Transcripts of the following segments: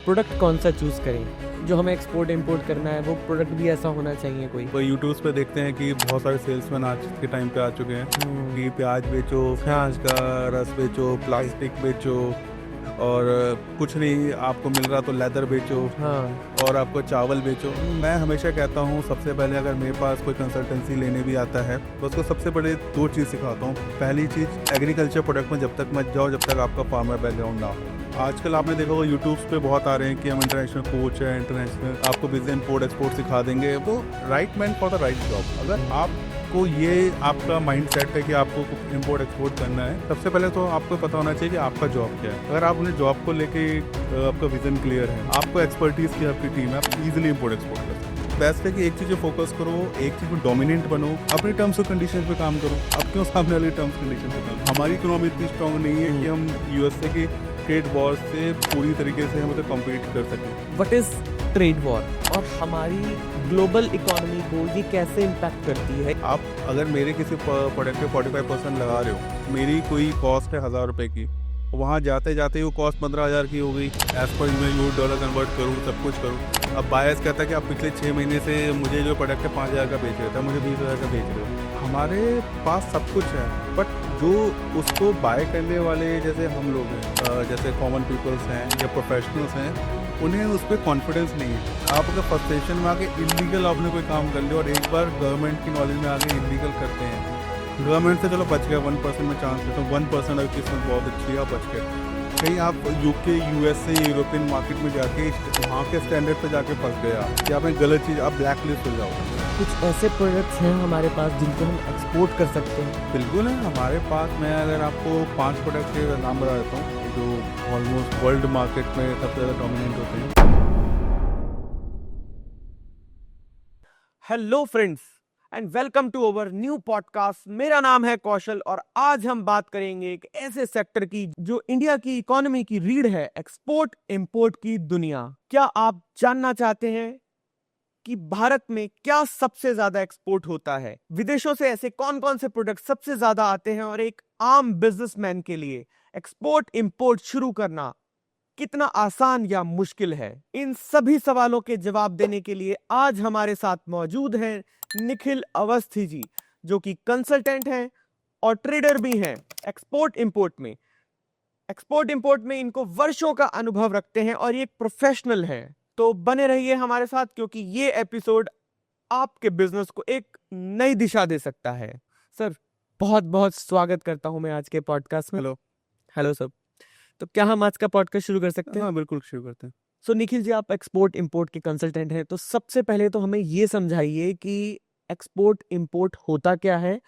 Product कौन सा choose करें जो हमें एक्सपोर्ट इंपोर्ट करना है, वो प्रोडक्ट भी ऐसा होना चाहिए कोई। तो यूट्यूब पे देखते हैं कि बहुत सारे सेल्समैन आज के टाइम पे आ चुके हैं कि प्याज बेचो, प्याज का रस बेचो, प्लास्टिक बेचो, और कुछ नहीं आपको मिल रहा तो लेदर बेचो, हाँ। और आपको चावल बेचो। मैं हमेशा कहता हूँ सबसे पहले अगर मेरे पास कोई कंसल्टेंसी लेने भी आता है तो उसको सबसे बड़े 2 चीज़ सिखाता हूँ। पहली चीज़, एग्रीकल्चर प्रोडक्ट में जब तक मत जाओ जब तक आपका फार्मर बैकग्राउंड ना हो। आजकल आपने देखा होगा यूट्यूब्स पे बहुत आ रहे हैं कि हम इंटरनेशनल कोच है, इंटरनेशनल आपको बिजनेस इंपोर्ट एक्सपोर्ट सिखा देंगे। वो right man for the right job. अगर आपको ये आपका माइंड सेट है कि आपको इंपोर्ट एक्सपोर्ट करना है, सबसे पहले तो आपको पता होना चाहिए कि आपका जॉब क्या है। अगर आप अपने जॉब को लेके आपका विजन क्लियर है, आपको एक्सपर्टीज की आपकी टीम है, आप इजीली इंपोर्ट एक्सपोर्ट कर सकते हैं। बेस्ट है कि एक चीज़ पे फोकस करो, एक चीज़ में डोमिनेंट बनो, अपने टर्म्स और कंडीशन पे काम करो। अब क्यों सामने वाली टर्म्स कंडीशन पे काम? हमारी इकोनॉमी इतनी स्ट्रांग नहीं है कि हम यूएसए की ट्रेड वॉर से पूरी तरीके से हम कम्पीट कर सकें। व्हाट इज ट्रेड वॉर और हमारी ग्लोबल इकोनॉमी को ये कैसे इम्पैक्ट करती है? आप अगर मेरे किसी प्रोडक्ट पे 45% लगा रहे हो, मेरी कोई कॉस्ट है 1000 रुपये की, वहाँ जाते जाते वो कॉस्ट 15,000 की हो गई। एज पर मैं यूँ डॉलर कन्वर्ट करूँ, सब कुछ करूँ। अब बायर्स कहता है कि आप पिछले 6 महीने से मुझे जो प्रोडक्ट है 5,000 का बेच रहे थे, मुझे 20,000 का बेच रहे हो। हमारे पास सब कुछ है, बट जो उसको बाय करने वाले जैसे हम लोग हैं, जैसे कॉमन पीपल्स हैं या प्रोफेशनल्स हैं, उन्हें उस पर कॉन्फिडेंस नहीं है। आप अगर फ्रस्ट्रेशन में आके इलीगल आपने कोई काम कर लिया और एक बार गवर्नमेंट की नॉलेज में आके इलीगल करते हैं, गवर्नमेंट से चलो बच गया, 1% में चांस देता हूँ, 1% अगर किस्मत बहुत अच्छी है आप बच गए। कहीं आप यूके, यूएसए, यूरोपियन मार्केट में जाके वहाँ के स्टैंडर्ड पे जाके फंस गया कि आपने गलत चीज़, आप ब्लैक लिस्ट हो जाओगे। कुछ ऐसे प्रोडक्ट्स हैं हमारे पास जिनको हम एक्सपोर्ट कर सकते हैं? बिल्कुल है हमारे पास। मैं अगर आपको 5 प्रोडक्ट के नाम बता देता हूँ जो ऑलमोस्ट वर्ल्ड मार्केट में सबसे ज़्यादा डोमिनेंट होते हैं। Hello friends and welcome to our new podcast. मेरा नाम है कौशल और आज हम बात करेंगे एक ऐसे सेक्टर की जो इंडिया की इकोनॉमी की रीढ़ है, एक्सपोर्ट इंपोर्ट की दुनिया। क्या आप जानना चाहते हैं कि भारत में क्या सबसे ज्यादा एक्सपोर्ट होता है? विदेशों से ऐसे कौन कौन से प्रोडक्ट सबसे ज्यादा आते हैं और एक आम बिजनेसमैन के लिए एक्सपोर्ट इंपोर्ट शुरू करना कितना आसान या मुश्किल है? इन सभी सवालों के जवाब देने के लिए आज हमारे साथ मौजूद हैं निखिल अवस्थी जी, जो कि कंसल्टेंट हैं और ट्रेडर भी हैं एक्सपोर्ट इंपोर्ट में। एक्सपोर्ट इंपोर्ट में इनको वर्षों का अनुभव रखते हैं और ये एक प्रोफेशनल है। तो बने रहिए हमारे साथ क्योंकि ये एपिसोड आपके बिजनेस को एक नई दिशा दे सकता है। सर, बहुत बहुत स्वागत करता हूं मैं आज के पॉडकास्ट में। हेलो। Hello sir. तो क्या हम आज का पॉडकास्ट शुरू कर सकते हैं? हाँ बिल्कुल शुरू करते हैं। सो निखिल जी, आप एक्सपोर्ट इंपोर्ट के कंसल्टेंट हैं, तो सबसे पहले तो हमें ये समझाइए कि एक्सपोर्ट इंपोर्ट होता क्या है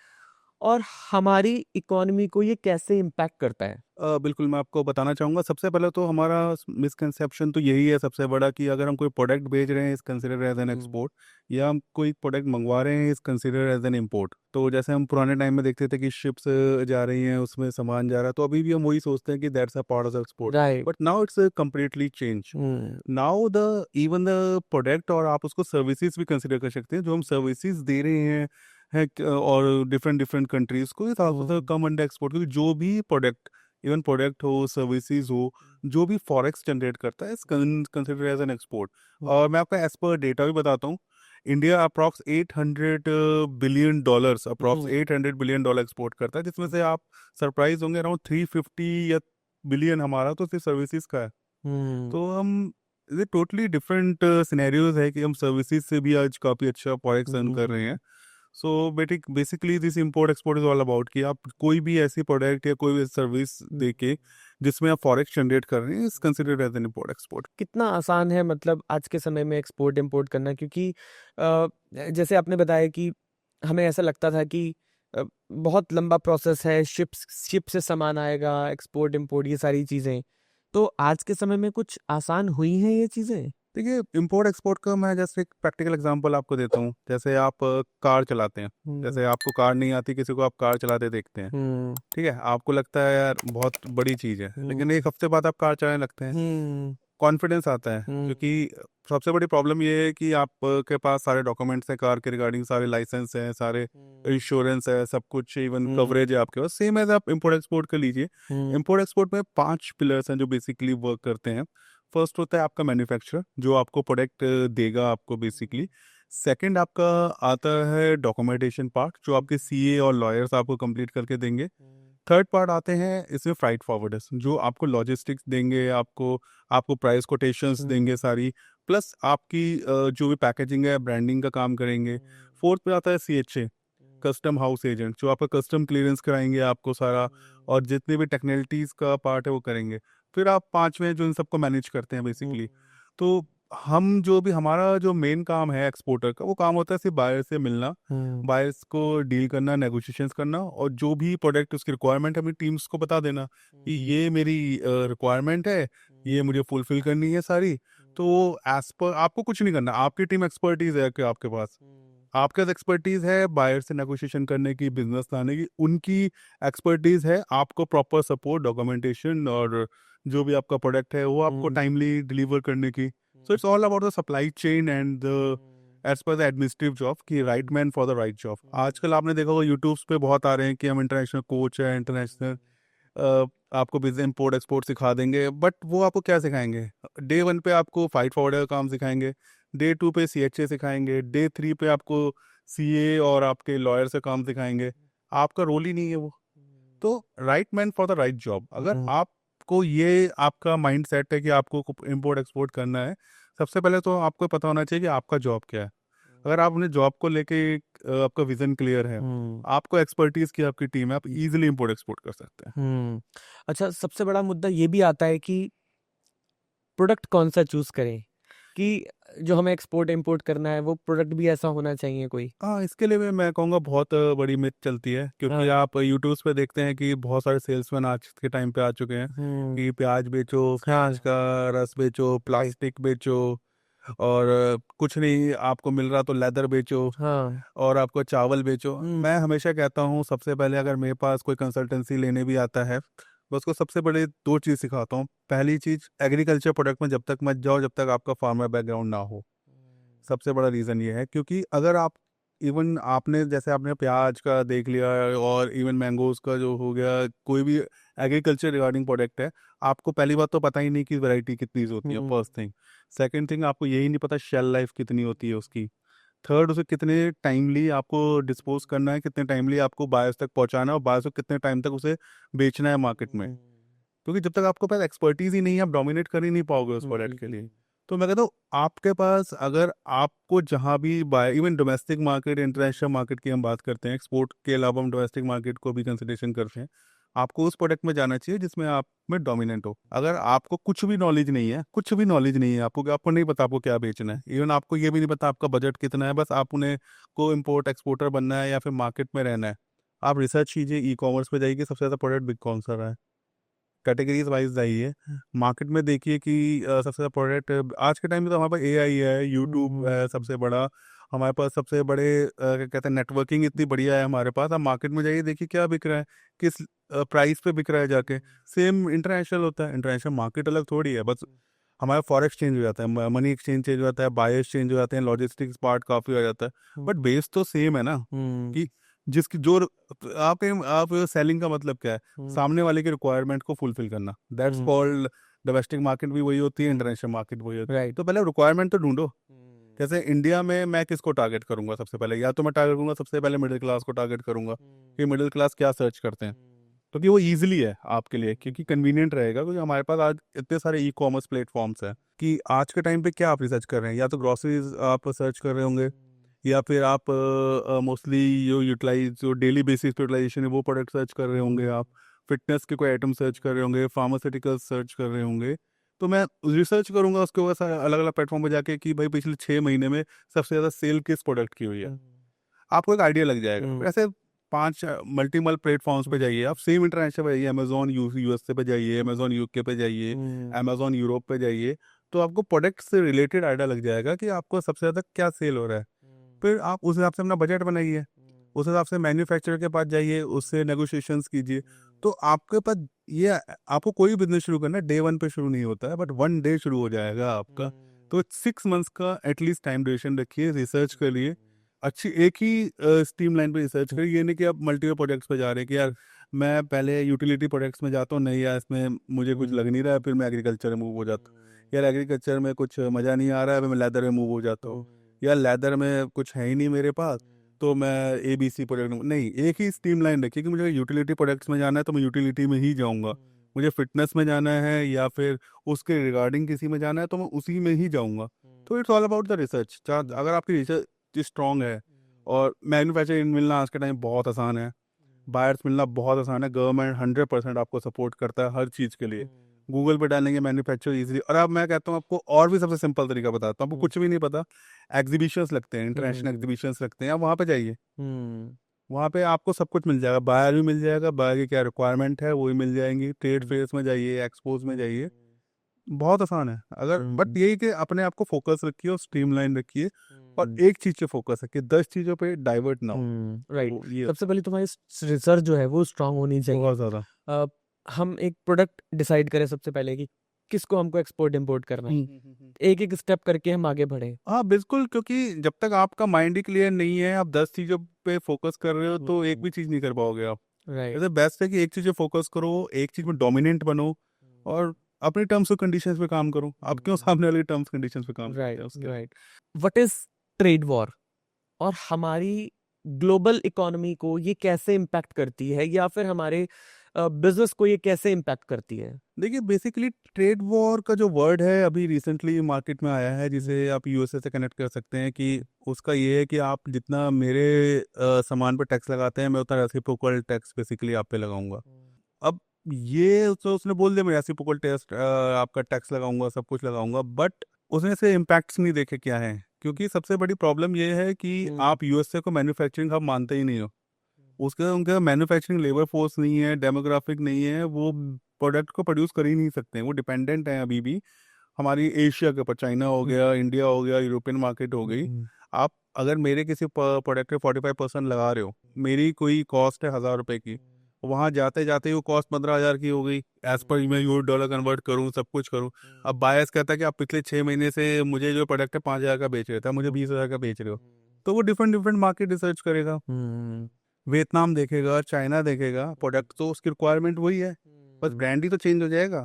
और हमारी इकोनॉमी को ये कैसे इम्पैक्ट करता है? बिल्कुल मैं आपको बताना चाहूँगा। सबसे पहले तो हमारा मिसकंसेप्शन तो यही है सबसे बड़ा कि अगर हम कोई प्रोडक्ट भेज रहे हैं इस कंसिडर एज एन एक्सपोर्ट, या हम कोई प्रोडक्ट मंगवा रहे हैं इस कंसिडर एज एन इंपोर्ट। तो जैसे हम पुराने टाइम में देखते थे कि शिप्स जा रही हैं, उसमें सामान जा रहा है, तो अभी भी हम वही सोचते हैं कि that's a part of export. Right. But now it's completely change. Now the even the product, और आप उसको सर्विसेज भी कंसिडर कर सकते हैं, जो हम सर्विसेज दे रहे हैं और डिफरेंट डिफरेंट कंट्रीज को कम अंडर एक्सपोर्ट। क्योंकि जो भी प्रोडक्ट, इवन प्रोडक्ट हो, सर्विसेज हो, जो भी फॉरेक्स जनरेट करता है कंसिडर एज एन एक्सपोर्ट। और मैं आपको एज पर डेटा भी बताता हूँ। India approx 800 billion dollars, approx 800 billion dollar export करता है, जिसमें से आप सरप्राइज होंगे अराउंड 350 या बिलियन हमारा तो सिर्फ सर्विसेज का है। तो हम ये टोटली डिफरेंट सिनेरियोज है कि हम सर्विसेज से भी आज काफ़ी अच्छा फॉरेक्स अर्न कर रहे हैं। So basically this import export is all about कि आप कोई भी ऐसी प्रोडक्ट या कोई भी सर्विस देके जिसमें आप फॉरेक्स जनरेट कर रहे हैं is considered as an import export. कितना आसान है मतलब आज के समय में एक्सपोर्ट इंपोर्ट करना? क्योंकि जैसे आपने बताया कि हमें ऐसा लगता था कि बहुत लंबा प्रोसेस है, शिप से सामान आएगा, एक्सपोर्ट इंपोर्ट ये सारी चीज़ें। तो आज के समय में कुछ आसान हुई हैं ये चीज़ें? देखिए, इम्पोर्ट एक्सपोर्ट का मैं जैसे एक प्रैक्टिकल एग्जांपल आपको देता हूँ। जैसे आप कार चलाते हैं, जैसे आपको कार नहीं आती, किसी को आप कार चलाते देखते हैं, ठीक है, आपको लगता है यार बहुत बड़ी चीज़ है, लेकिन एक हफ्ते बाद आप कार चलाने लगते हैं, कॉन्फिडेंस आता है। क्योंकि सबसे बड़ी प्रॉब्लम ये है कि आपके पास सारे डॉक्यूमेंट्स हैं कार के रिगार्डिंग, सारे लाइसेंस हैं, सारे इंश्योरेंस है, सब कुछ, इवन कवरेज है आपके पास। सेम एज आप इम्पोर्ट एक्सपोर्ट कर लीजिए। इम्पोर्ट एक्सपोर्ट में 5 पिलर्स हैं जो बेसिकली वर्क करते हैं। फर्स्ट होता है आपका मैन्युफैक्चरर जो आपको प्रोडक्ट देगा आपको बेसिकली। सेकंड आपका आता है डॉक्यूमेंटेशन पार्ट जो आपके सीए और लॉयर्स आपको कंप्लीट करके देंगे। थर्ड पार्ट आते हैं इसमें फ्राइट फॉरवर्डर्स जो आपको लॉजिस्टिक्स देंगे, आपको आपको प्राइस कोटेशंस देंगे सारी, प्लस आपकी जो भी पैकेजिंग है ब्रांडिंग का काम करेंगे। फोर्थ पे आता है सीएचए कस्टम हाउस एजेंट जो आपका कस्टम क्लियरेंस कराएंगे आपको सारा, और जितने भी टेक्निकलिटीज़ का पार्ट है वो करेंगे। फिर आप पांचवें जो इन सबको मैनेज करते हैं बेसिकली। तो हम जो भी हमारा जो मेन काम है एक्सपोर्टर का वो काम होता है सिर्फ बायर से मिलना, बायर्स को डील करना, नेगोशिएशंस करना, और जो भी प्रोडक्ट उसकी रिक्वायरमेंट है अपनी टीम्स को बता देना कि ये मेरी रिक्वायरमेंट है, ये मुझे फुलफिल करनी है सारी। तो एज पर आपको कुछ नहीं करना, आपकी टीम एक्सपर्टीज है कि आपके पास, आपके पास एक्सपर्टीज है बायर से नेगोशिएशन करने की, बिजनेस लाने की, उनकी एक्सपर्टीज है आपको प्रॉपर सपोर्ट, डॉक्यूमेंटेशन और जो भी आपका प्रोडक्ट है वो आपको टाइमली डिलीवर करने की। So it's all about the supply chain and the as per the administrative job कि right man for the right job. आजकल आपने देखा होगा यूट्यूब्स पे बहुत आ रहे हैं कि हम इंटरनेशनल कोच है, इंटरनेशनल आपको बिजनेस इम्पोर्ट एक्सपोर्ट सिखा देंगे, बट वो आपको क्या सिखाएंगे? डे 1 पे आपको फाइट फॉरवर्ड का काम सिखाएंगे, डे 2 पे सीएचए सिखाएंगे, डे 3 पे आपको सीए और आपके लॉयर से काम सिखाएंगे। आपका रोल ही नहीं है वो। तो right man for the right job, अगर आपको ये आपका माइंड सेट है कि आपको इम्पोर्ट एक्सपोर्ट करना है, सबसे पहले तो आपको पता होना चाहिए कि आपका जॉब क्या है। अगर आप अपने जॉब को लेके आपका विजन क्लियर है, आपको एक्सपर्टीज की आपकी टीम है, आप इजीली इम्पोर्ट एक्सपोर्ट कर सकते हैं। अच्छा, सबसे बड़ा मुद्दा ये भी आता है कि प्रोडक्ट कौन सा चूज करें, कि जो हमें एक्सपोर्ट इंपोर्ट करना है वो प्रोडक्ट भी ऐसा होना चाहिए कोई। हाँ, इसके लिए मैं कहूँगा बहुत बड़ी मिथ चलती है, क्योंकि हाँ। आप यूट्यूब्स पे देखते हैं कि बहुत सारे सेल्समैन आज के टाइम पे आ चुके हैं कि प्याज बेचो, प्याज का रस बेचो, प्लास्टिक बेचो, और कुछ नहीं आपको मिल रहा तो लेदर बेचो, हाँ। और आपको चावल बेचो। मैं हमेशा कहता हूँ सबसे पहले अगर मेरे पास कोई कंसल्टेंसी लेने भी आता है, मैं उसको सबसे बड़े दो चीज़ सिखाता हूँ। पहली चीज़, एग्रीकल्चर प्रोडक्ट में जब तक मत जाओ जब तक आपका फार्मर बैकग्राउंड ना हो। सबसे बड़ा रीज़न ये है, क्योंकि अगर आप इवन आपने जैसे आपने प्याज का देख लिया और इवन मैंगोज का जो हो गया, कोई भी एग्रीकल्चर रिगार्डिंग प्रोडक्ट है, आपको पहली बात तो पता ही नहीं कि वैरायटी कितनी होती है, फर्स्ट थिंग। सेकंड थिंग, आपको यही नहीं पता शेल लाइफ कितनी होती है उसकी। थर्ड, उसे कितने टाइमली आपको डिस्पोज करना है, कितने टाइमली आपको बायर्स तक पहुंचाना है, और बायर्स को कितने टाइम तक उसे बेचना है मार्केट में। क्योंकि जब तक आपको पास एक्सपर्टीज ही नहीं है, आप डोमिनेट कर ही नहीं पाओगे उस प्रोडक्ट के लिए। तो मैं कहता हूँ आपके पास अगर आपको जहाँ भी buy, even domestic market, international market की हम बात करते हैं, एक्सपोर्ट के अलावा हम डोमेस्टिक मार्केट को भी कंसिडरेशन करते हैं, आपको उस प्रोडक्ट में जाना चाहिए जिसमें आप में डोमिनेंट हो। अगर आपको कुछ भी नॉलेज नहीं है, कुछ भी नॉलेज नहीं है, आपको नहीं पता आपको क्या बेचना है, इवन आपको ये भी नहीं पता आपका बजट कितना है, बस आप उन्हें को इम्पोर्ट एक्सपोर्टर बनना है या फिर मार्केट में रहना है, आप रिसर्च कीजिए, ई कॉमर्स पे जाइए सबसे ज़्यादा प्रोडक्ट बिक कौन सा रहा है, कैटेगरीज वाइज जाइए, मार्केट में देखिए कि सबसे ज़्यादा प्रोडक्ट आज के टाइम में तो हमारे पास एआई है, यूट्यूब है सबसे बड़ा, हमारे पास सबसे बड़े क्या कहते हैं, नेटवर्किंग इतनी बढ़िया है हमारे पास। आप मार्केट में जाइए, देखिए क्या बिक रहा है, किस प्राइस पे बिक रहा है जाके। सेम इंटरनेशनल होता है, इंटरनेशनल मार्केट अलग थोड़ी है, बस हमारा फॉरेक्स चेंज हो जाता है, मनी एक्सचेंज चेंज हो जाता है, बायर्स चेंज हो जाते हैं, लॉजिस्टिक्स पार्ट काफ़ी हो जाता है, बट बेस तो सेम है ना। कि जिसकी जो आप सेलिंग का मतलब क्या है, सामने वाले की रिक्वायरमेंट को फुलफिल करना, दैट्स कॉल्ड। डोमेस्टिक मार्केट भी वही होती है, इंटरनेशनल मार्केट वही होती है। राइट। तो पहले रिक्वायरमेंट तो ढूंढो। जैसे इंडिया में मैं किसको टारगेट करूंगा सबसे पहले, या तो मैं टारगेट करूंगा सबसे पहले मिडिल क्लास को टारगेट करूंगा कि मिडिल क्लास क्या सर्च करते हैं, क्योंकि वो ईजिली है आपके लिए, क्योंकि कन्वीनियंट रहेगा, क्योंकि हमारे पास आज इतने सारे ई कॉमर्स प्लेटफॉर्म्स हैं कि आज के टाइम पे क्या आप रिसर्च कर रहे हैं, या तो ग्रोसरीज आप सर्च कर रहे होंगे, या फिर आप मोस्टली जो डेली बेसिस पे यूटिलाइजेशन है वो प्रोडक्ट सर्च कर रहे होंगे, आप फिटनेस के कोई आइटम सर्च कर रहे होंगे, फार्मास्यूटिकल्स सर्च कर रहे होंगे। तो मैं रिसर्च करूंगा उसके ऊपर अलग अलग प्लेटफॉर्म पे जाके कि भाई पिछले 6 महीने में सबसे ज़्यादा सेल किस प्रोडक्ट की हुई है, आपको एक आइडिया लग जाएगा। ऐसे 5 मल्टीपल प्लेटफॉर्म्स पे जाइए, आप सेम इंटरनेशनल पे जाइए, अमेजोन यूएसए पे जाइए, अमेजोन यूके पे जाइए, अमेजोन यूरोप पे जाइए, तो आपको प्रोडक्ट से रिलेटेड आइडिया लग जाएगा कि आपको सबसे ज़्यादा क्या सेल हो रहा है। फिर आप उस हिसाब से अपना बजट बनाइए, उस हिसाब से मैन्युफैक्चरर के पास जाइए, उससे नेगोशिएशंस कीजिए। तो आपके पास ये, आपको कोई बिजनेस शुरू करना है डे 1 पे शुरू नहीं होता है, बट 1 डे शुरू हो जाएगा आपका। तो 6 मंथ्स का एटलीस्ट टाइम ड्यूरेशन रखिए, रिसर्च करिए, अच्छी एक ही स्ट्रीम लाइन पे रिसर्च करिए। ये नहीं कि आप मल्टीपल प्रोजेक्ट्स पे जा रहे हैं कि यार मैं पहले यूटिलिटी प्रोडक्ट्स में जाता हूँ, नहीं यार इसमें मुझे कुछ लग नहीं रहा है, फिर मैं एग्रीकल्चर में मूव हो जाता हूँ। यार एग्रीकल्चर में कुछ मज़ा नहीं आ रहा है, मैं लेदर में मूव हो जाता हूँ, या लेदर में कुछ है ही नहीं मेरे पास, तो मैं ABC प्रोडक्ट नहीं, एक ही स्ट्रीम लाइन रखिए कि मुझे यूटिलिटी प्रोडक्ट्स में जाना है तो मैं यूटिलिटी में ही जाऊँगा, मुझे फिटनेस में जाना है या फिर उसके रिगार्डिंग किसी में जाना है तो मैं उसी में ही जाऊँगा। तो it's all about the research. अगर आपकी रिसर्च स्ट्रॉन्ग है और मैन्युफैक्चरिंग मिलना आज के टाइम बहुत आसान है, बायर्स मिलना बहुत आसान है, गवर्नमेंट 100% आपको सपोर्ट करता है हर चीज़ के लिए। गूगल पे डालेंगे मैन्युफैक्चर इजीली। और अब मैं कहता हूँ आपको और भी सबसे सिंपल तरीका बताता हूँ, आपको कुछ भी नहीं पता, एग्जीबिशंस लगते हैं, इंटरनेशनल एग्जीबिशंस लगते हैं, आप वहाँ पे जाइए, वहाँ पे आपको सब कुछ मिल जाएगा, बायर भी मिल जाएगा, बायर की क्या रिक्वायरमेंट है वो भी मिल जाएंगी, ट्रेड फेयर्स में जाइए, एक्सपोज में जाइए, बहुत आसान है। अगर बट यही कि अपने आप को फोकस रखिए और स्ट्रीमलाइन रखिए और एक चीज पे फोकस रखिए, 10 चीजों पे डाइवर्ट ना हो। राइट। तो ये सबसे पहले तुम्हारी रिसर्च जो है वो स्ट्रांग होनी चाहिए। बहुत ज्यादा। अ, हम एक प्रोडक्ट डिसाइड करें सबसे पहले कि किसको हमको एक्सपोर्ट इंपोर्ट करना है, एक एक स्टेप करके हम आगे बढ़े। हाँ बिल्कुल, क्योंकि जब तक आपका माइंड ही क्लियर नहीं है, आप 10 चीजों पे फोकस कर रहे हो तो एक भी चीज नहीं कर पाओगे आप। राइट। जैसे बेस्ट है कि एक चीज पे फोकस करो, एक चीज में डोमिनेंट बनो और अपनी टर्म्स और कंडीशंस पे काम करो। आप क्यों सामने वाली टर्म्स कंडीशंस पे काम करते राइट। हैं उसके? Right. What is trade war और हमारी ग्लोबल इकोनॉमी को ये कैसे इम्पैक्ट करती है, या फिर हमारे बिजनेस को ये कैसे इम्पैक्ट करती है? देखिए बेसिकली ट्रेड वॉर का जो वर्ड है अभी रिसेंटली मार्केट में आया है, जिसे आप यूएसए से कनेक्ट कर सकते हैं कि उसका ये है कि आप जितना मेरे सामान पर टैक्स लगाते हैं, मैं उतना रेसिप्रोकल टैक्स बेसिकली आप पे लगाऊंगा। अब ये तो उसने बोल दिया मैं रेसिप्रोकल टैक्स आपका टैक्स लगाऊंगा, सब कुछ लगाऊंगा, बट उसने से इम्पैक्ट्स नहीं देखे क्या है। क्योंकि सबसे बड़ी प्रॉब्लम ये है कि आप यूएसए को मैन्युफैक्चरिंग हब मानते ही नहीं हो, उसके उनका मैन्युफैक्चरिंग लेबर फोर्स नहीं है, डेमोग्राफिक नहीं है, वो प्रोडक्ट को प्रोड्यूस कर ही नहीं सकते हैं, वो डिपेंडेंट हैं अभी भी हमारी एशिया के ऊपर, चाइना हो गया, इंडिया हो गया, यूरोपियन मार्केट हो गई। आप अगर मेरे किसी प्रोडक्ट पे 45% लगा रहे हो, मेरी कोई कॉस्ट है 1,000 रुपए की, वहां जाते जाते ही वो कॉस्ट 15,000 की हो गई, एज पर मैं $US कन्वर्ट करूँ, सब कुछ करूँ। अब बायर्स कहता है कि आप पिछले 6 महीने से मुझे जो प्रोडक्ट है 5,000 का बेच रहे थे, मुझे 20,000 का बेच रहे हो, तो वो डिफरेंट डिफरेंट मार्केट रिसर्च करेगा, वियतनाम देखेगा, चाइना देखेगा, प्रोडक्ट तो उसकी रिक्वायरमेंट वही है, बस ब्रांड ही तो चेंज हो जाएगा।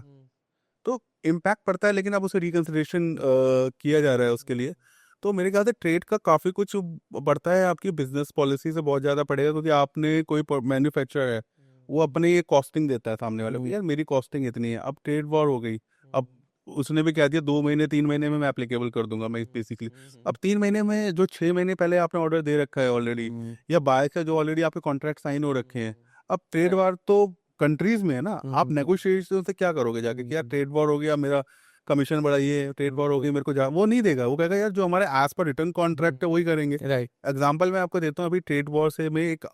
तो इम्पैक्ट पड़ता है, लेकिन अब उसे रिकंसिडरेशन किया जा रहा है उसके लिए। तो मेरे ख्याल से ट्रेड का काफ़ी कुछ बढ़ता है, आपकी बिजनेस पॉलिसी से बहुत ज़्यादा पड़ेगा, क्योंकि आपने कोई मैन्युफैक्चरर है, वो अपने ये कॉस्टिंग देता है सामने वाले को, यार मेरी कॉस्टिंग इतनी है। अब ट्रेड वॉर हो गई, अब उसने भी कह दिया 2 महीने 3 महीने में मैं एप्लीकेबल कर दूंगा मैं बेसिकली। अब 3 महीने में जो 6 महीने पहले आपने ऑर्डर दे रखा है ऑलरेडी, या बाय का जो ऑलरेडी आपके कॉन्ट्रैक्ट साइन हो रखे हैं, अब ट्रेड वार तो कंट्रीज में है ना, आप नेगोशिएशन से क्या करोगे जाके कि यार ट्रेड वॉर हो गया, मेरा कमीशन बढ़ाइए, ट्रेड वॉर हो गई, मेरे को जा, वो नहीं देगा, वो कहेगा यार जो हमारे एज पर रिटर्न कॉन्ट्रैक्ट है वही करेंगे। राइट। एग्जाम्पल मैं आपको देता हूँ, अभी ट्रेड वॉर से में एक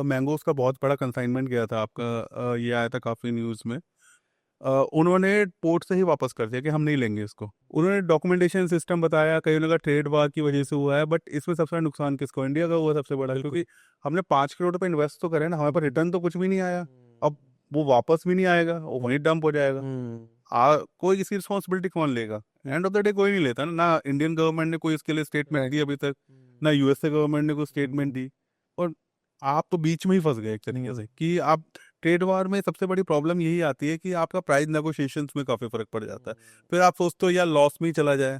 मैंगोज का बहुत बड़ा कंसाइनमेंट गया था आपका, ये आया था काफी न्यूज में। उन्होंने पोर्ट से ही वापस कर दिया कि हम नहीं लेंगे इसको। उन्होंने डॉक्यूमेंटेशन सिस्टम बताया, कई लोगों का ट्रेड वार की वजह से हुआ है, बट इसमें सबसे बड़ा नुकसान किसको? इंडिया का हुआ सबसे बड़ा, क्योंकि हमने 5 करोड़ रुपए इन्वेस्ट तो करे ना, हमारे पास रिटर्न तो कुछ भी नहीं आया। अब वो वापस भी नहीं आएगा, वो वहीं डंप हो जाएगा। कोई इसकी रिस्पॉन्सिबिलिटी कौन लेगा? एंड ऑफ द डे कोई नहीं लेता ना इंडियन गवर्नमेंट ने कोई इसके लिए स्टेटमेंट दी अभी तक, ना यूएसए गवर्नमेंट ने कोई स्टेटमेंट दी। और आप तो बीच में ही फंस गए एक तरीके से कि आप ट्रेड वार में सबसे बड़ी प्रॉब्लम यही आती है कि आपका प्राइस नेगोशिएशंस में काफी फर्क पड़ जाता है। फिर आप सोचते हो यार लॉस में ही चला जाए,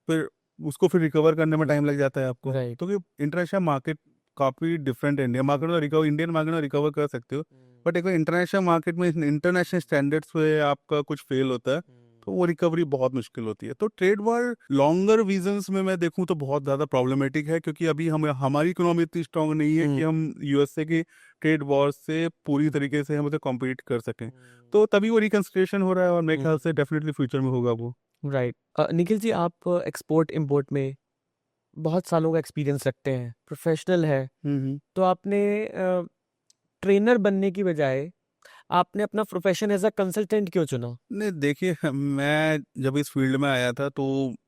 फिर उसको फिर रिकवर करने में टाइम लग जाता है आपको। Right. तो इंटरनेशनल मार्केट काफी डिफरेंट है। इंडिया मार्केट में रिकवर, इंडियन मार्केट में रिकवर कर सकते हो, बट एक इंटरनेशनल मार्केट में इंटरनेशनल स्टैंडर्ड्स पे आपका कुछ फेल होता है तो वो रिकवरी बहुत मुश्किल होती है। तो ट्रेड वॉर लॉन्गर विजन्स में मैं देखूं तो बहुत ज्यादा प्रॉब्लमेटिक है, क्योंकि अभी हम हमारी इकोनॉमी इतनी स्ट्रांग नहीं है कि हम यूएसए की ट्रेड वॉर से पूरी तरीके से हम उसे कॉम्पीट कर सकें। तो तभी वो रिकंसिडरेशन हो रहा है और मेरे ख्याल से डेफिनेटली फ्यूचर में होगा वो। राइट। निखिल जी, आप एक्सपोर्ट इंपोर्ट में बहुत सालों का एक्सपीरियंस रखते हैं, प्रोफेशनल है, तो आपने ट्रेनर बनने की बजाय आपने अपना प्रोफेशन एज अ कंसल्टेंट क्यों चुना? नहीं देखिए, मैं जब इस फील्ड में आया था तो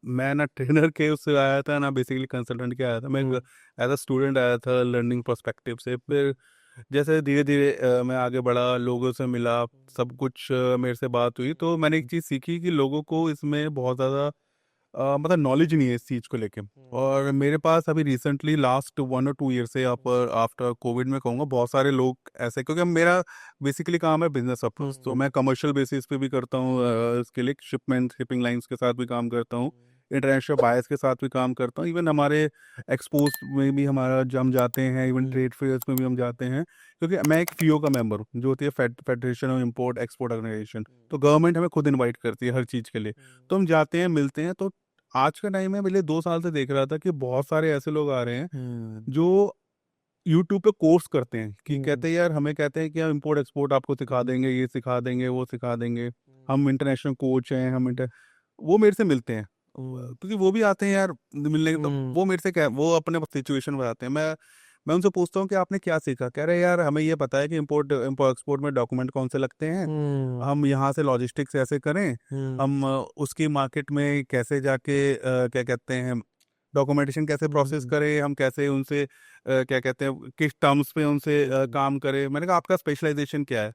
मैं ना ट्रेनर के उससे आया था ना बेसिकली कंसल्टेंट के आया था। मैं एज अ स्टूडेंट आया था लर्निंग पर्सपेक्टिव से। फिर जैसे धीरे धीरे मैं आगे बढ़ा, लोगों से मिला, सब कुछ मेरे से बात हुई, तो मैंने एक चीज़ सीखी कि लोगों को इसमें बहुत ज़्यादा मतलब नॉलेज नहीं है इस चीज़ को लेके। और मेरे पास अभी रिसेंटली लास्ट 1 और 2 ईयर से आप आफ्टर कोविड में कहूँगा बहुत सारे लोग ऐसे, क्योंकि मेरा बेसिकली काम है बिजनेस अप्रोच, तो मैं कमर्शियल बेसिस पे भी करता हूँ इसके लिए शिपिंग लाइंस के साथ भी काम करता हूँ, इंटरनेशनल बायर्स के साथ भी काम करता हूँ, इवन हमारे एक्सपोज में भी हमारा जो हम जाते हैं, इवन ट्रेड फेयर्स में भी हम जाते हैं, क्योंकि मैं एक फीओ का मेंबर हूँ जो होती है federation of import export organisation. तो गवर्नमेंट हमें खुद इनवाइट करती है हर चीज़ के लिए, तो हम जाते हैं मिलते हैं। तो आज का टाइम है, पहले 2 साल से देख रहा था कि बहुत सारे ऐसे लोग आ रहे हैं जो यूट्यूब पे कोर्स करते हैं कि कहते हैं यार, हमें कहते हैं कि हम इम्पोर्ट एक्सपोर्ट आपको सिखा देंगे, ये सिखा देंगे, वो सिखा देंगे, हम इंटरनेशनल कोच हैं, वो मेरे से मिलते हैं, क्योंकि वो भी आते हैं यार मिलने के, तो वो मेरे से वो अपने सिचुएशन बताते हैं। मैं उनसे पूछता हूँ कि आपने क्या सीखा। कह रहे यार, हमें ये पता है कि इम्पोर्ट इम्पोर्ट एक्सपोर्ट में डॉक्यूमेंट कौन से लगते हैं, हम यहाँ से लॉजिस्टिक्स ऐसे करें, हम उसकी मार्केट में कैसे जाके क्या कहते हैं डॉक्यूमेंटेशन कैसे प्रोसेस करें, हम कैसे उनसे क्या कहते हैं किस टर्म्स पे उनसे काम करें। मैंने कहा आपका स्पेशलाइजेशन क्या है।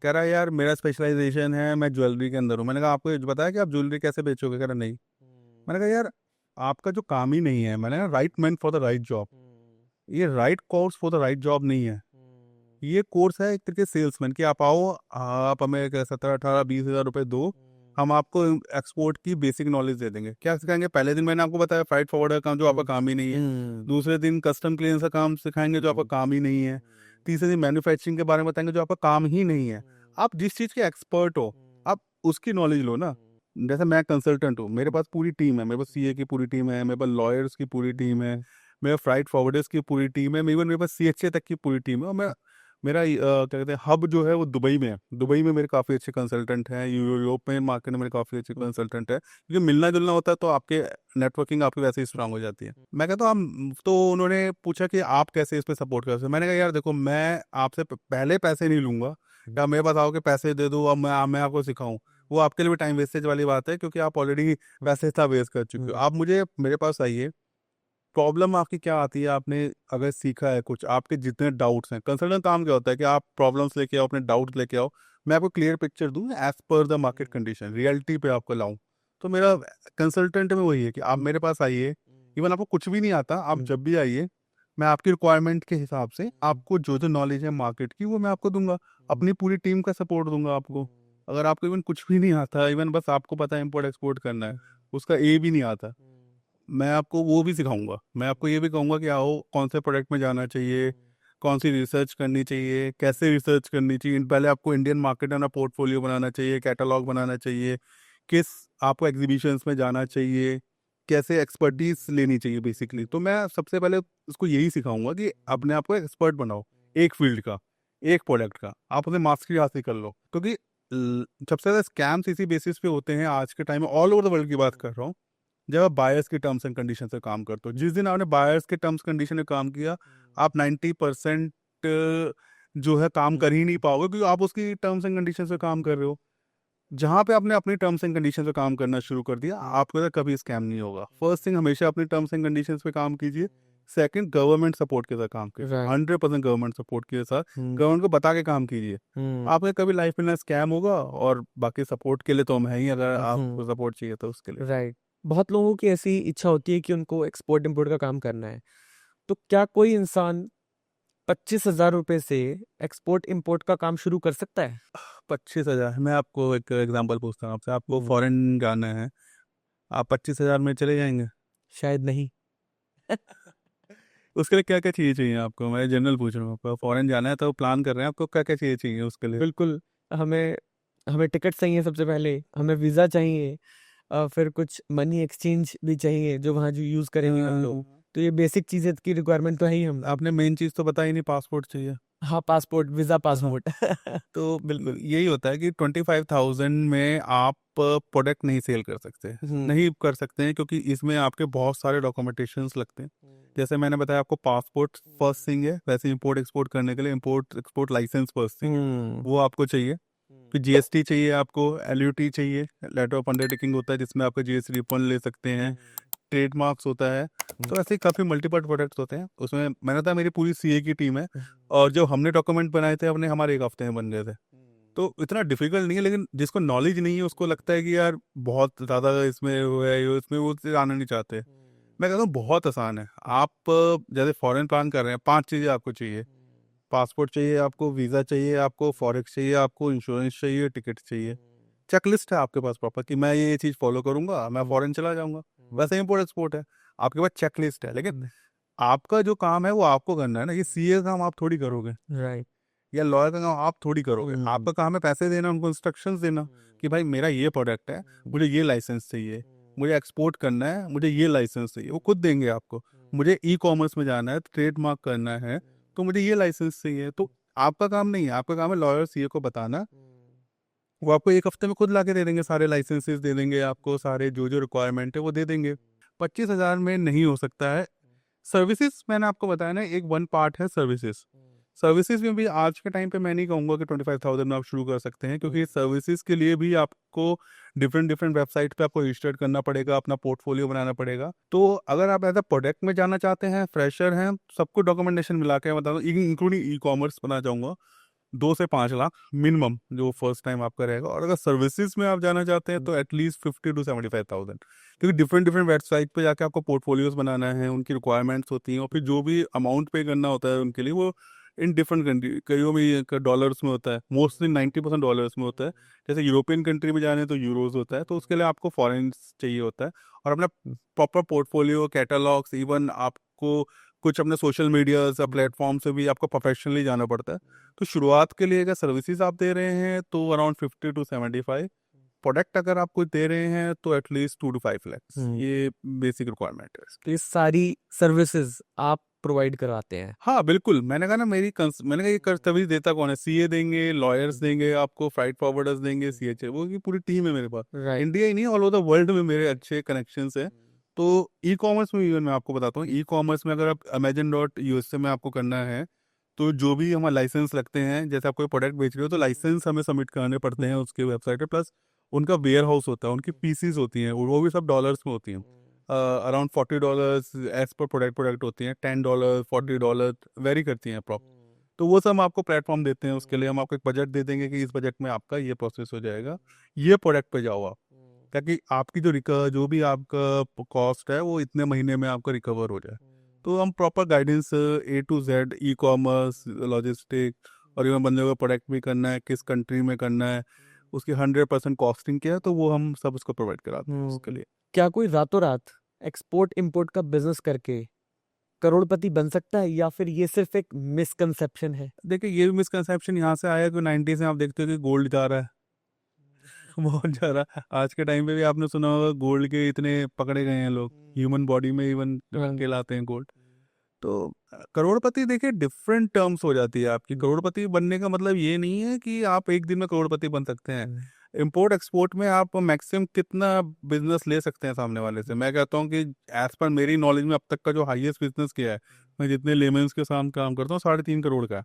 कह रहा है यार, मेरा स्पेशलाइजेशन है, मैं ज्वेलरी के अंदर हूँ। मैंने कहा आपको ये बताया कि आप ज्वेलरी कैसे बेचोगे। कह रहा नहीं। मैंने कहा यार, आपका जो काम ही नहीं है, मैंने right man for the right job, ये right course for the right job नहीं है, ये कोर्स है एक तरीके सेल्समैन की। आप आओ, आप हमें 17, 18, 20 हज़ार रुपए दो, हम आपको एक्सपोर्ट की बेसिक नॉलेज दे देंगे। क्या सिखाएंगे? पहले दिन मैंने आपको बताया फ्राइट फॉरवर्डर का काम, जो आपका काम ही नहीं है। दूसरे दिन कस्टम क्लियरेंस का काम सिखाएंगे, जो आपका काम ही नहीं है। तीसरे दिन मैन्युफैक्चरिंग के बारे में बताएंगे, जो आपका काम ही नहीं है। आप जिस चीज़ के एक्सपर्ट हो, आप उसकी नॉलेज लो ना। जैसे मैं कंसल्टेंट हूँ, मेरे पास पूरी टीम है, मेरे पास सीए की पूरी टीम है, मेरे पास लॉयर्स की पूरी टीम है, मेरे फ्राइट फॉरवर्डर्स की पूरी टीम है, इवन मेरे पास सीएचए तक की पूरी टीम है। और मेरा क्या कहते हैं हब जो है वो दुबई में है। दुबई में मेरे काफ़ी अच्छे कंसल्टेंट हैं, यूरोप में मार्केट में मेरे काफ़ी अच्छे कंसल्टेंट हैं, क्योंकि मिलना जुलना होता है तो आपके नेटवर्किंग आपकी वैसे ही स्ट्रांग हो जाती है। मैं कहता हूँ हम तो, उन्होंने पूछा कि आप कैसे इस पे सपोर्ट कर सकते हैं। मैंने कहा यार देखो, मैं आपसे पहले पैसे नहीं लूंगा, या मेरे पास आओ के पैसे दे दो अब मैं आपको सिखाऊं, वो आपके लिए भी टाइम वेस्टेज वाली बात है, क्योंकि आप ऑलरेडी पैसे इतना वेस्ट कर चुके हो। आप मेरे पास आइए, प्रॉब्लम आपकी क्या आती है, आपने अगर सीखा है कुछ, आपके जितने डाउट्स हैं, कंसल्टेंट काम क्या होता है कि आप प्रॉब्लम्स लेके आओ, अपने डाउट्स लेके आओ, मैं आपको क्लियर पिक्चर दूं as per the market condition, reality पे आपको लाऊं। तो मेरा कंसल्टेंट में वही है कि आप मेरे पास आइए, इवन आपको कुछ भी नहीं आता, आप जब भी आइए, मैं आपकी रिक्वायरमेंट के हिसाब से आपको जो जो नॉलेज है मार्केट की वो मैं आपको दूंगा, अपनी पूरी टीम का सपोर्ट दूंगा आपको। अगर आपको इवन कुछ भी नहीं आता, इवन बस आपको पता है इम्पोर्ट एक्सपोर्ट करना है, उसका ए भी नहीं आता, मैं आपको वो भी सिखाऊंगा। मैं आपको ये भी कहूंगा कि आओ, कौन से प्रोडक्ट में जाना चाहिए, कौन सी रिसर्च करनी चाहिए, कैसे रिसर्च करनी चाहिए, पहले आपको इंडियन मार्केट में अपना पोर्टफोलियो बनाना चाहिए, कैटलॉग बनाना चाहिए, किस आपको एग्जीबिशंस में जाना चाहिए, कैसे एक्सपर्टीज लेनी चाहिए बेसिकली। तो मैं सबसे पहले उसको यही सिखाऊंगा कि अपने आप को एक्सपर्ट बनाओ, एक फील्ड का, एक प्रोडक्ट का, आप उसे मास्टरी हासिल कर लो। क्योंकि सबसे ज़्यादा स्कैम्स इसी बेसिस पे होते हैं आज के टाइम में, ऑल ओवर द वर्ल्ड की बात कर रहा हूँ। जब आप बायर्स के टर्म्स एंड कंडीशन से काम करते हो, जिस दिन आपने बायर्स के टर्म्स कंडीशन में काम किया, आप 90% जो है काम कर ही नहीं पाओगे, क्योंकि आप उसकी टर्म्स एंड कंडीशन से काम कर रहे हो। जहाँ पे आपने अपनी टर्म्स एंड कंडीशन पे काम करना शुरू कर दिया, आपके साथ कभी स्कैम नहीं होगा। फर्स्ट थिंग, हमेशा अपनी टर्म्स एंड कंडीशन पे काम कीजिए। सेकंड, गवर्नमेंट सपोर्ट के साथ काम कीजिए, 100% गवर्नमेंट सपोर्ट के साथ, गवर्नमेंट को बता के काम कीजिए। आपके कभी लाइफ में ना स्कैम होगा, और बाकी सपोर्ट के लिए तो हम हैं ही, अगर आपको सपोर्ट चाहिए तो उसके लिए। राइट। बहुत लोगों की ऐसी इच्छा होती है कि उनको एक्सपोर्ट इम्पोर्ट का काम करना है, तो क्या कोई इंसान 25,000 रुपए से एक्सपोर्ट इम्पोर्ट का काम शुरू कर सकता है? 25,000, मैं आपको एक एग्जांपल पूछता हूँ आपसे, आपको फॉरेन जाना है, आप 25,000 में चले जाएंगे? शायद नहीं। उसके लिए क्या क्या चीज़ें चाहिए आपको? मैं जनरल पूछ रहा हूँ, आपको फॉरेन जाना है तो प्लान कर रहे हैं, आपको क्या क्या चीज़ें चाहिए उसके लिए? बिल्कुल। हमें हमें टिकट चाहिए, सबसे पहले हमें वीज़ा चाहिए, फिर कुछ मनी एक्सचेंज भी चाहिए जो वहाँ जो यूज़ करेंगे हम लोग। तो ये बेसिक चीज़ें की रिक्वायरमेंट तो है ही हम। आपने मेन चीज़ तो बताई नहीं, पासपोर्ट चाहिए। हाँ, पासपोर्ट, वीज़ा पासपोर्ट। तो बिल्कुल यही होता है कि 25,000 में आप प्रोडक्ट नहीं सेल कर सकते, नहीं कर सकते हैं, क्योंकि इसमें आपके बहुत सारे डॉक्यूमेंटेशंस लगते हैं। जैसे मैंने बताया आपको, पासपोर्ट फर्स्ट थिंग है, वैसे इंपोर्ट एक्सपोर्ट करने के लिए import export licence first thing है, वो आपको चाहिए। फिर जीएसटी चाहिए आपको, एलयूटी चाहिए, लेटर ऑफ अंडरटेकिंग होता है जिसमें आपका जीएसटी रिफंड ले सकते हैं, ट्रेडमार्क्स होता है। तो ऐसे काफ़ी मल्टीपल प्रोडक्ट्स होते हैं उसमें। मैंने था मेरी पूरी सीए की टीम है, और जो हमने डॉक्यूमेंट बनाए थे अपने, हमारे 1 हफ्ते में बन गए थे। तो इतना डिफिकल्ट नहीं है, लेकिन जिसको नॉलेज नहीं है उसको लगता है कि यार बहुत ज़्यादा इसमें वो है, इसमें वो आना नहीं चाहते। मैं कहता हूँ बहुत आसान है। आप जैसे फॉरेन प्लान कर रहे हैं, 5 चीज़ें आपको चाहिए। पासपोर्ट चाहिए आपको, वीज़ा चाहिए आपको, फॉरेक्स चाहिए आपको, इंश्योरेंस चाहिए, टिकट चाहिए। चेकलिस्ट है आपके पास प्रॉपर कि मैं ये चीज़ फॉलो करूंगा, मैं फॉरेन चला जाऊंगा। वैसे इम्पोर्ट एक्सपोर्ट है, आपके पास चेकलिस्ट है। लेकिन आपका जो काम है वो आपको करना है ना। ये सीए का काम आप थोड़ी करोगे, राइट। या लॉयर का काम आप थोड़ी करोगे। आपका काम है पैसे देना, उनको इंस्ट्रक्शंस देना कि भाई मेरा ये प्रोडक्ट है, मुझे ये लाइसेंस चाहिए, मुझे एक्सपोर्ट करना है, मुझे ये लाइसेंस चाहिए। वो खुद देंगे आपको। मुझे ई कॉमर्स में जाना है, ट्रेडमार्क करना है, तो मुझे ये लाइसेंस चाहिए। तो आपका काम नहीं है, आपका काम है लॉयर सीए को बताना। वो आपको 1 हफ्ते में खुद ला के दे देंगे, सारे लाइसेंसेस दे देंगे आपको, सारे जो जो रिक्वायरमेंट है वो दे देंगे। 25,000 में नहीं हो सकता है। सर्विसेज मैंने आपको बताया ना, एक वन पार्ट है सर्विसेज। सर्विसेज में भी आज के टाइम पे मैं नहीं कहूँगा कि 25,000 में आप शुरू कर सकते हैं, क्योंकि सर्विसेज के लिए भी आपको डिफरेंट डिफरेंट वेबसाइट पे आपको रजिस्टर करना पड़ेगा, अपना पोर्टफोलियो बनाना पड़ेगा। तो अगर आप एज अ प्रोडक्ट में जाना चाहते हैं, फ्रेशर हैं, सबको डॉक्यूमेंटेशन मिला के बता दो, इंक्लूडिंग ई कॉमर्स बनाना चाहूँगा, 2 से 5 लाख मिनिमम जो फर्स्ट टाइम आपका रहेगा। और अगर सर्विसेज में आप जाना चाहते हैं तो एटलीस्ट 50 to 75,000, क्योंकि डिफरेंट डिफरेंट वेबसाइट पे जाके आपको पोर्टफोलियोज बनाना है, उनकी रिक्वायरमेंट्स होती हैं, और फिर जो भी अमाउंट पे करना होता है उनके लिए, वो इन डिफरेंट कंट्री, कईयों में डॉलर्स में होता है, मोस्टली 90% डॉलर्स में होता है। जैसे यूरोपियन कंट्री में जाने तो यूरोज होता है, तो उसके लिए आपको फॉरेन चाहिए होता है। और अपना प्रॉपर पोर्टफोलियो, कैटलॉग्स, इवन आपको कुछ अपने सोशल मीडिया प्लेटफॉर्म से भी आपको प्रोफेशनली जाना पड़ता है। तो शुरुआत के लिए अगर सर्विसेज आप दे रहे हैं तो अराउंड 50 to 75। प्रोडक्ट अगर आप कुछ दे रहे हैं तो एटलीस्ट 2 to 5 lakhs। ये बेसिक रिक्वायरमेंट है। तो ये सारी सर्विसेज आप प्रोवाइड करवाते हैं? हाँ बिल्कुल, मैंने कहा ना, मैंने कहा ये कर तभी देता कौन है, सीए देंगे, लॉयर्स देंगे आपको, फ्राइट फॉरवर्डर्स देंगे, सीएचए, वो की पूरी टीम है मेरे पास। राइट। इंडिया ही नहीं, ऑल ओवर द वर्ल्ड में मेरे अच्छे कनेक्शंस हैं। तो ई कॉमर्स में इवन मैं आपको बताता हूँ, ई कॉमर्स में अगर आप Amazon.USA में आपको करना है, तो जो भी हमारे लाइसेंस लगते हैं, जैसे आप कोई प्रोडक्ट बेच रहे हो तो लाइसेंस हमें सबमिट कराने पड़ते हैं उसके वेबसाइट पे। प्लस उनका वेयर हाउस होता है, उनकी पीसीज होती हैं, और वो भी सब डॉलर्स में होती हैं। अराउंड $40 एज पर प्रोडक्ट होती हैं, $10, $40 वेरी करती हैं अप्रॉक्स। तो वो सब हम आपको प्लेटफॉर्म देते हैं। उसके लिए हम आपको एक बजट दे देंगे कि इस बजट में आपका ये प्रोसेस हो जाएगा, ये प्रोडक्ट पे जाओ आप, ताकि आपकी जो भी आपका कॉस्ट है वो इतने महीने में आपका रिकवर हो जाए। तो हम proper guidance A to Z, e commerce, logistic, और इवन बंदे को प्रोडक्ट भी करना है, किस कंट्री में करना है, उसकी 100% कॉस्टिंग क्या है, तो वो हम सब उसको प्रोवाइड कराते हैं उसके लिए। क्या कोई रातों रात एक्सपोर्ट इंपोर्ट का बिजनेस करके करोड़पति बन सकता है, या फिर ये सिर्फ एक मिसकंसेप्शन है? देखिए, ये भी मिसकंसेप्शन यहाँ से आया कि 90s में आप देखते हो कि गोल्ड जा रहा है बहुत जा रहा है। आज के टाइम पे भी आपने सुना होगा गोल्ड के इतने पकड़े गए हैं लोग, ह्यूमन बॉडी में इवन कहलाते हैं गोल्ड। तो करोड़पति देखिए डिफरेंट टर्म्स हो जाती है आपकी। करोड़पति बनने का मतलब ये नहीं है कि आप एक दिन में करोड़पति बन सकते हैं। इंपोर्ट एक्सपोर्ट में आप मैक्सिमम कितना बिजनेस ले सकते हैं सामने वाले से? मैं कहता हूँ कि एज पर मेरी नॉलेज में अब तक का जो हाईएस्ट बिजनेस किया है, मैं जितने लेमेंस के साथ काम करता हूँ, 3.5 करोड़ का है।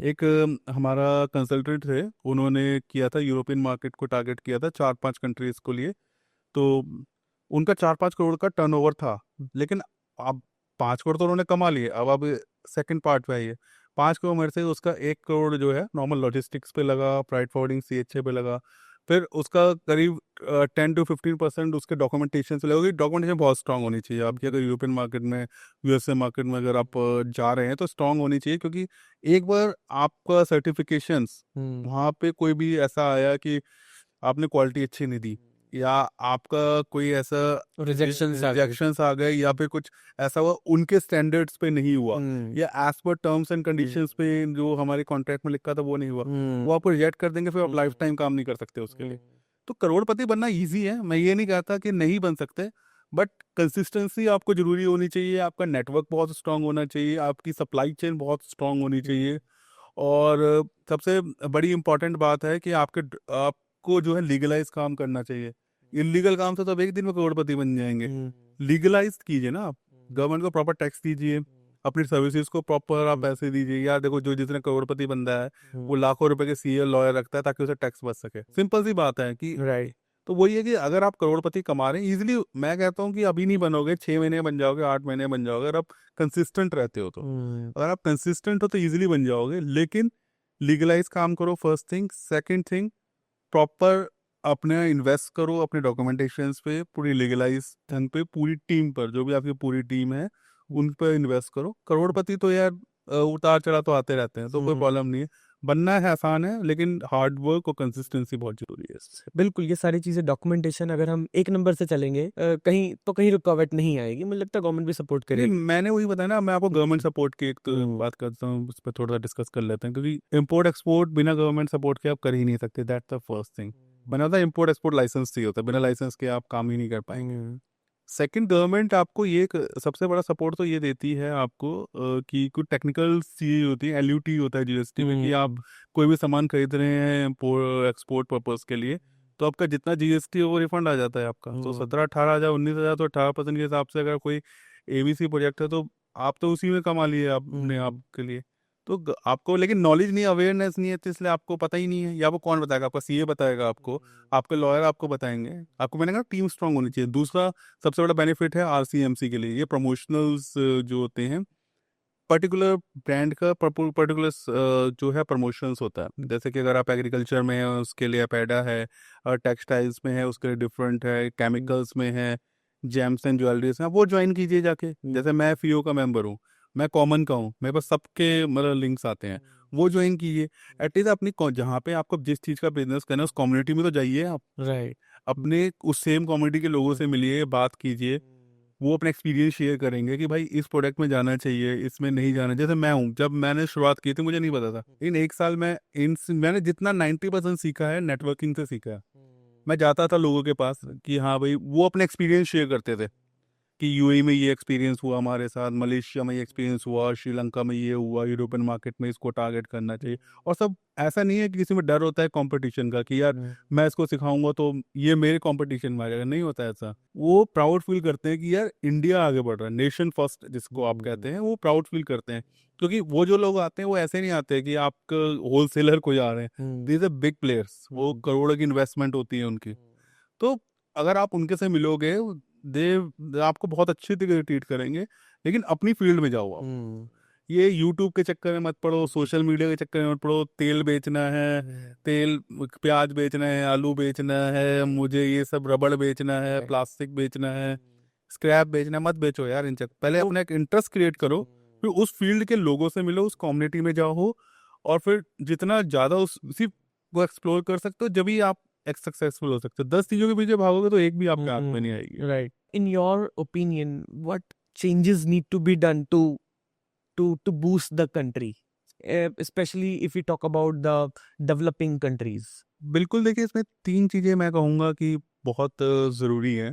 एक हमारा कंसल्टेंट थे, उन्होंने किया था, यूरोपियन मार्केट को टारगेट किया था, 4-5 कंट्रीज को लिए। तो उनका 4-5 करोड़ का टर्नओवर था। लेकिन अब 5 करोड़ तो उन्होंने कमा लिए। अब सेकंड पार्ट पे आइए। 5 करोड़ में से उसका 1 करोड़ जो है नॉर्मल लॉजिस्टिक्स पे लगा, फ्राइट फॉरवर्डिंग, सीएचए पे लगा। फिर उसका करीब 10 to 15% उसके डॉक्यूमेंटेशन से लगेगी। डॉक्यूमेंटेशन बहुत स्ट्रांग होनी चाहिए आपकी, अगर यूरोपियन मार्केट में, यूएसए मार्केट में अगर आप जा रहे हैं तो स्ट्रांग होनी चाहिए। क्योंकि एक बार आपका सर्टिफिकेशंस वहाँ पे कोई भी ऐसा आया कि आपने क्वालिटी अच्छी नहीं दी, या आपका कोई ऐसा रिजेक्शंस आ गए, या फिर कुछ ऐसा हुआ उनके स्टैंडर्ड्स पे नहीं हुआ, या as per terms and conditions पे जो हमारे कॉन्ट्रैक्ट में लिखा था वो नहीं हुआ, वो आपको रिजेक्ट कर देंगे। फिर आप लाइफ टाइम काम नहीं कर सकते उसके लिए। तो करोड़पति बनना इजी है, मैं ये नहीं कहता कि नहीं बन सकते, बट कंसिस्टेंसी आपको जरूरी होनी चाहिए, आपका नेटवर्क बहुत स्ट्रांग होना चाहिए, आपकी सप्लाई चेन बहुत स्ट्रांग होनी चाहिए। और सबसे बड़ी इंपॉर्टेंट बात है कि आपको जो है लीगलाइज काम करना चाहिए। इलीगल काम से तो आप एक दिन में करोड़पति बन जाएंगे। लीगलाइज कीजिए ना आप, गवर्नमेंट को प्रॉपर टैक्स दीजिए, अपनी सर्विसेज को प्रॉपर आप पैसे दीजिए। यार देखो, जो जितने करोड़पति बंदा है वो लाखों रुपए के सीए लॉयर रखता है ताकि उसे टैक्स बच सके। सिंपल सी बात है कि राइट। तो वही है कि अगर आप करोड़पति कमा रहे हैं इजिली, मैं कहता हूँ कि अभी नहीं बनोगे, 6 महीने बन जाओगे, 8 महीने बन जाओगे, अगर आप कंसिस्टेंट रहते हो तो। अगर आप कंसिस्टेंट हो तो इजिली बन जाओगे। लेकिन लीगलाइज काम करो, first thing. Second thing, proper अपने इन्वेस्ट करो अपने डॉक्यूमेंटेशंस पे, पूरी लीगलाइज ढंग पे, पूरी टीम पर, जो भी आपकी पूरी टीम है उन पर इन्वेस्ट करो। करोड़पति तो यार उतार चढ़ाव तो आते रहते हैं, तो कोई प्रॉब्लम नहीं है। बनना है आसान है, लेकिन हार्ड वर्क और कंसिस्टेंसी बहुत जरूरी है इससे। बिल्कुल, ये सारी चीजें डॉक्यूमेंटेशन अगर हम एक नंबर से चलेंगे कहीं तो कहीं रुकावट नहीं आएगी। मुझे लगता है गवर्नमेंट भी सपोर्ट नहीं, करेगी। मैंने वही बताया ना, मैं आपको गवर्नमेंट सपोर्ट की एक तो बात करता हूँ, उस पर थोड़ा सा डिस्कस कर लेते हैं, क्योंकि इम्पोर्ट एक्सपोर्ट बिना गवर्नमेंट सपोर्ट के आप कर ही नहीं सकते। That's the first thing. बना था इम्पोर्ट एक्सपोर्ट लाइसेंस चाहिए होता है, बिना लाइसेंस के आप काम ही नहीं कर पाएंगे। सेकंड, गवर्नमेंट आपको ये सबसे बड़ा सपोर्ट तो ये देती है आपको कि कुछ टेक्निकल चीज होती है, एलयूटी होता है जीएसटी में, कि आप कोई भी सामान खरीद रहे हैं एक्सपोर्ट पर्पस के लिए, तो आपका जितना जीएसटी है वो रिफंड आ जाता है आपका। तो 17-18 हज़ार 19 हज़ार, तो 18% के हिसाब से अगर कोई एबीसी प्रोजेक्ट है तो आप तो उसी में कमा लिए अपने आप के लिए। तो आपको लेकिन नॉलेज नहीं, अवेयरनेस नहीं है, तो इसलिए आपको पता ही नहीं है। या आपको कौन बताएगा? आपका सीए बताएगा आपको, आपके लॉयर आपको बताएंगे। आपको मैंने कहा टीम स्ट्रांग होनी चाहिए। दूसरा सबसे बड़ा बेनिफिट है आरसीएमसी के लिए, ये प्रमोशनल्स जो होते हैं, पर्टिकुलर ब्रांड का पर्टिकुलर जो है प्रमोशंस होता है। जैसे कि अगर आप एग्रीकल्चर में है उसके लिए पैडा है, और टेक्सटाइल्स में है उसके लिए डिफरेंट है, केमिकल्स में है, जेम्स एंड ज्वेलरीज में, आप वो ज्वाइन कीजिए जाके। जैसे मैं फीओ का मेंबर हूँ, मैं कॉमन का हूँ, मेरे पास सबके मतलब लिंक्स आते हैं, वो ज्वाइन कीजिए। एटलीस्ट अपनी जहाँ पे आपको जिस चीज़ का बिजनेस करना है उस कम्युनिटी में तो जाइए आप, राइट। अपने उस सेम कम्युनिटी के लोगों से मिलिए, बात कीजिए। वो अपना एक्सपीरियंस शेयर करेंगे कि भाई इस प्रोडक्ट में जाना चाहिए, इसमें नहीं जाना। जैसे मैं हूँ, जब मैंने शुरुआत की थी मुझे नहीं पता था। इन एक साल में मैंने जितना 90% सीखा है नेटवर्किंग से सीखा है। मैं जाता था लोगों के पास कि हाँ भाई, वो अपने एक्सपीरियंस शेयर करते थे कि यूएई में ये एक्सपीरियंस हुआ हमारे साथ, मलेशिया में ये एक्सपीरियंस हुआ, श्रीलंका में ये हुआ, यूरोपियन मार्केट में इसको टारगेट करना चाहिए। और सब ऐसा नहीं है कि किसी में डर होता है कंपटीशन का कि यार मैं इसको सिखाऊंगा तो ये मेरे कंपटीशन में आ जाएगा, नहीं होता ऐसा। वो प्राउड फील करते हैं कि यार इंडिया आगे बढ़ रहा है, नेशन फर्स्ट जिसको आप कहते हैं, वो प्राउड फील करते हैं। क्योंकि वो जो लोग आते हैं वो ऐसे नहीं आते कि आप होलसेलर को जा रहे हैं, दीज आर बिग प्लेयर्स, वो करोड़ों की इन्वेस्टमेंट होती है उनकी। तो अगर आप उनके से मिलोगे, दे आपको बहुत अच्छी तरीके ट्रीट करेंगे। लेकिन अपनी फील्ड में जाओ आप, ये यूट्यूब के चक्कर में मत पड़ो, सोशल मीडिया के चक्कर में मत पड़ो। तेल बेचना है, तेल प्याज बेचना है, आलू बेचना है, मुझे ये सब रबड़ बेचना है, प्लास्टिक बेचना है, स्क्रैप बेचना है, मत बेचो यार इन चक्कर। पहले अपना एक इंटरेस्ट क्रिएट करो, फिर उस फील्ड के लोगों से मिलो, उस कम्युनिटी में जाओ, और फिर जितना ज्यादा उसी को एक्सप्लोर कर सकते हो, जब भी आप एक सक्सेसफुल हो सकते हो। 10 चीजों के पीछे भागोगे तो एक भी आपके हाथ में नहीं आएगी। Right. In your opinion what changes need to be done to boost the country, especially if we talk about the developing countries? बिल्कुल, देखिए इसमें 3 चीजें मैं कहूंगा कि बहुत जरूरी है।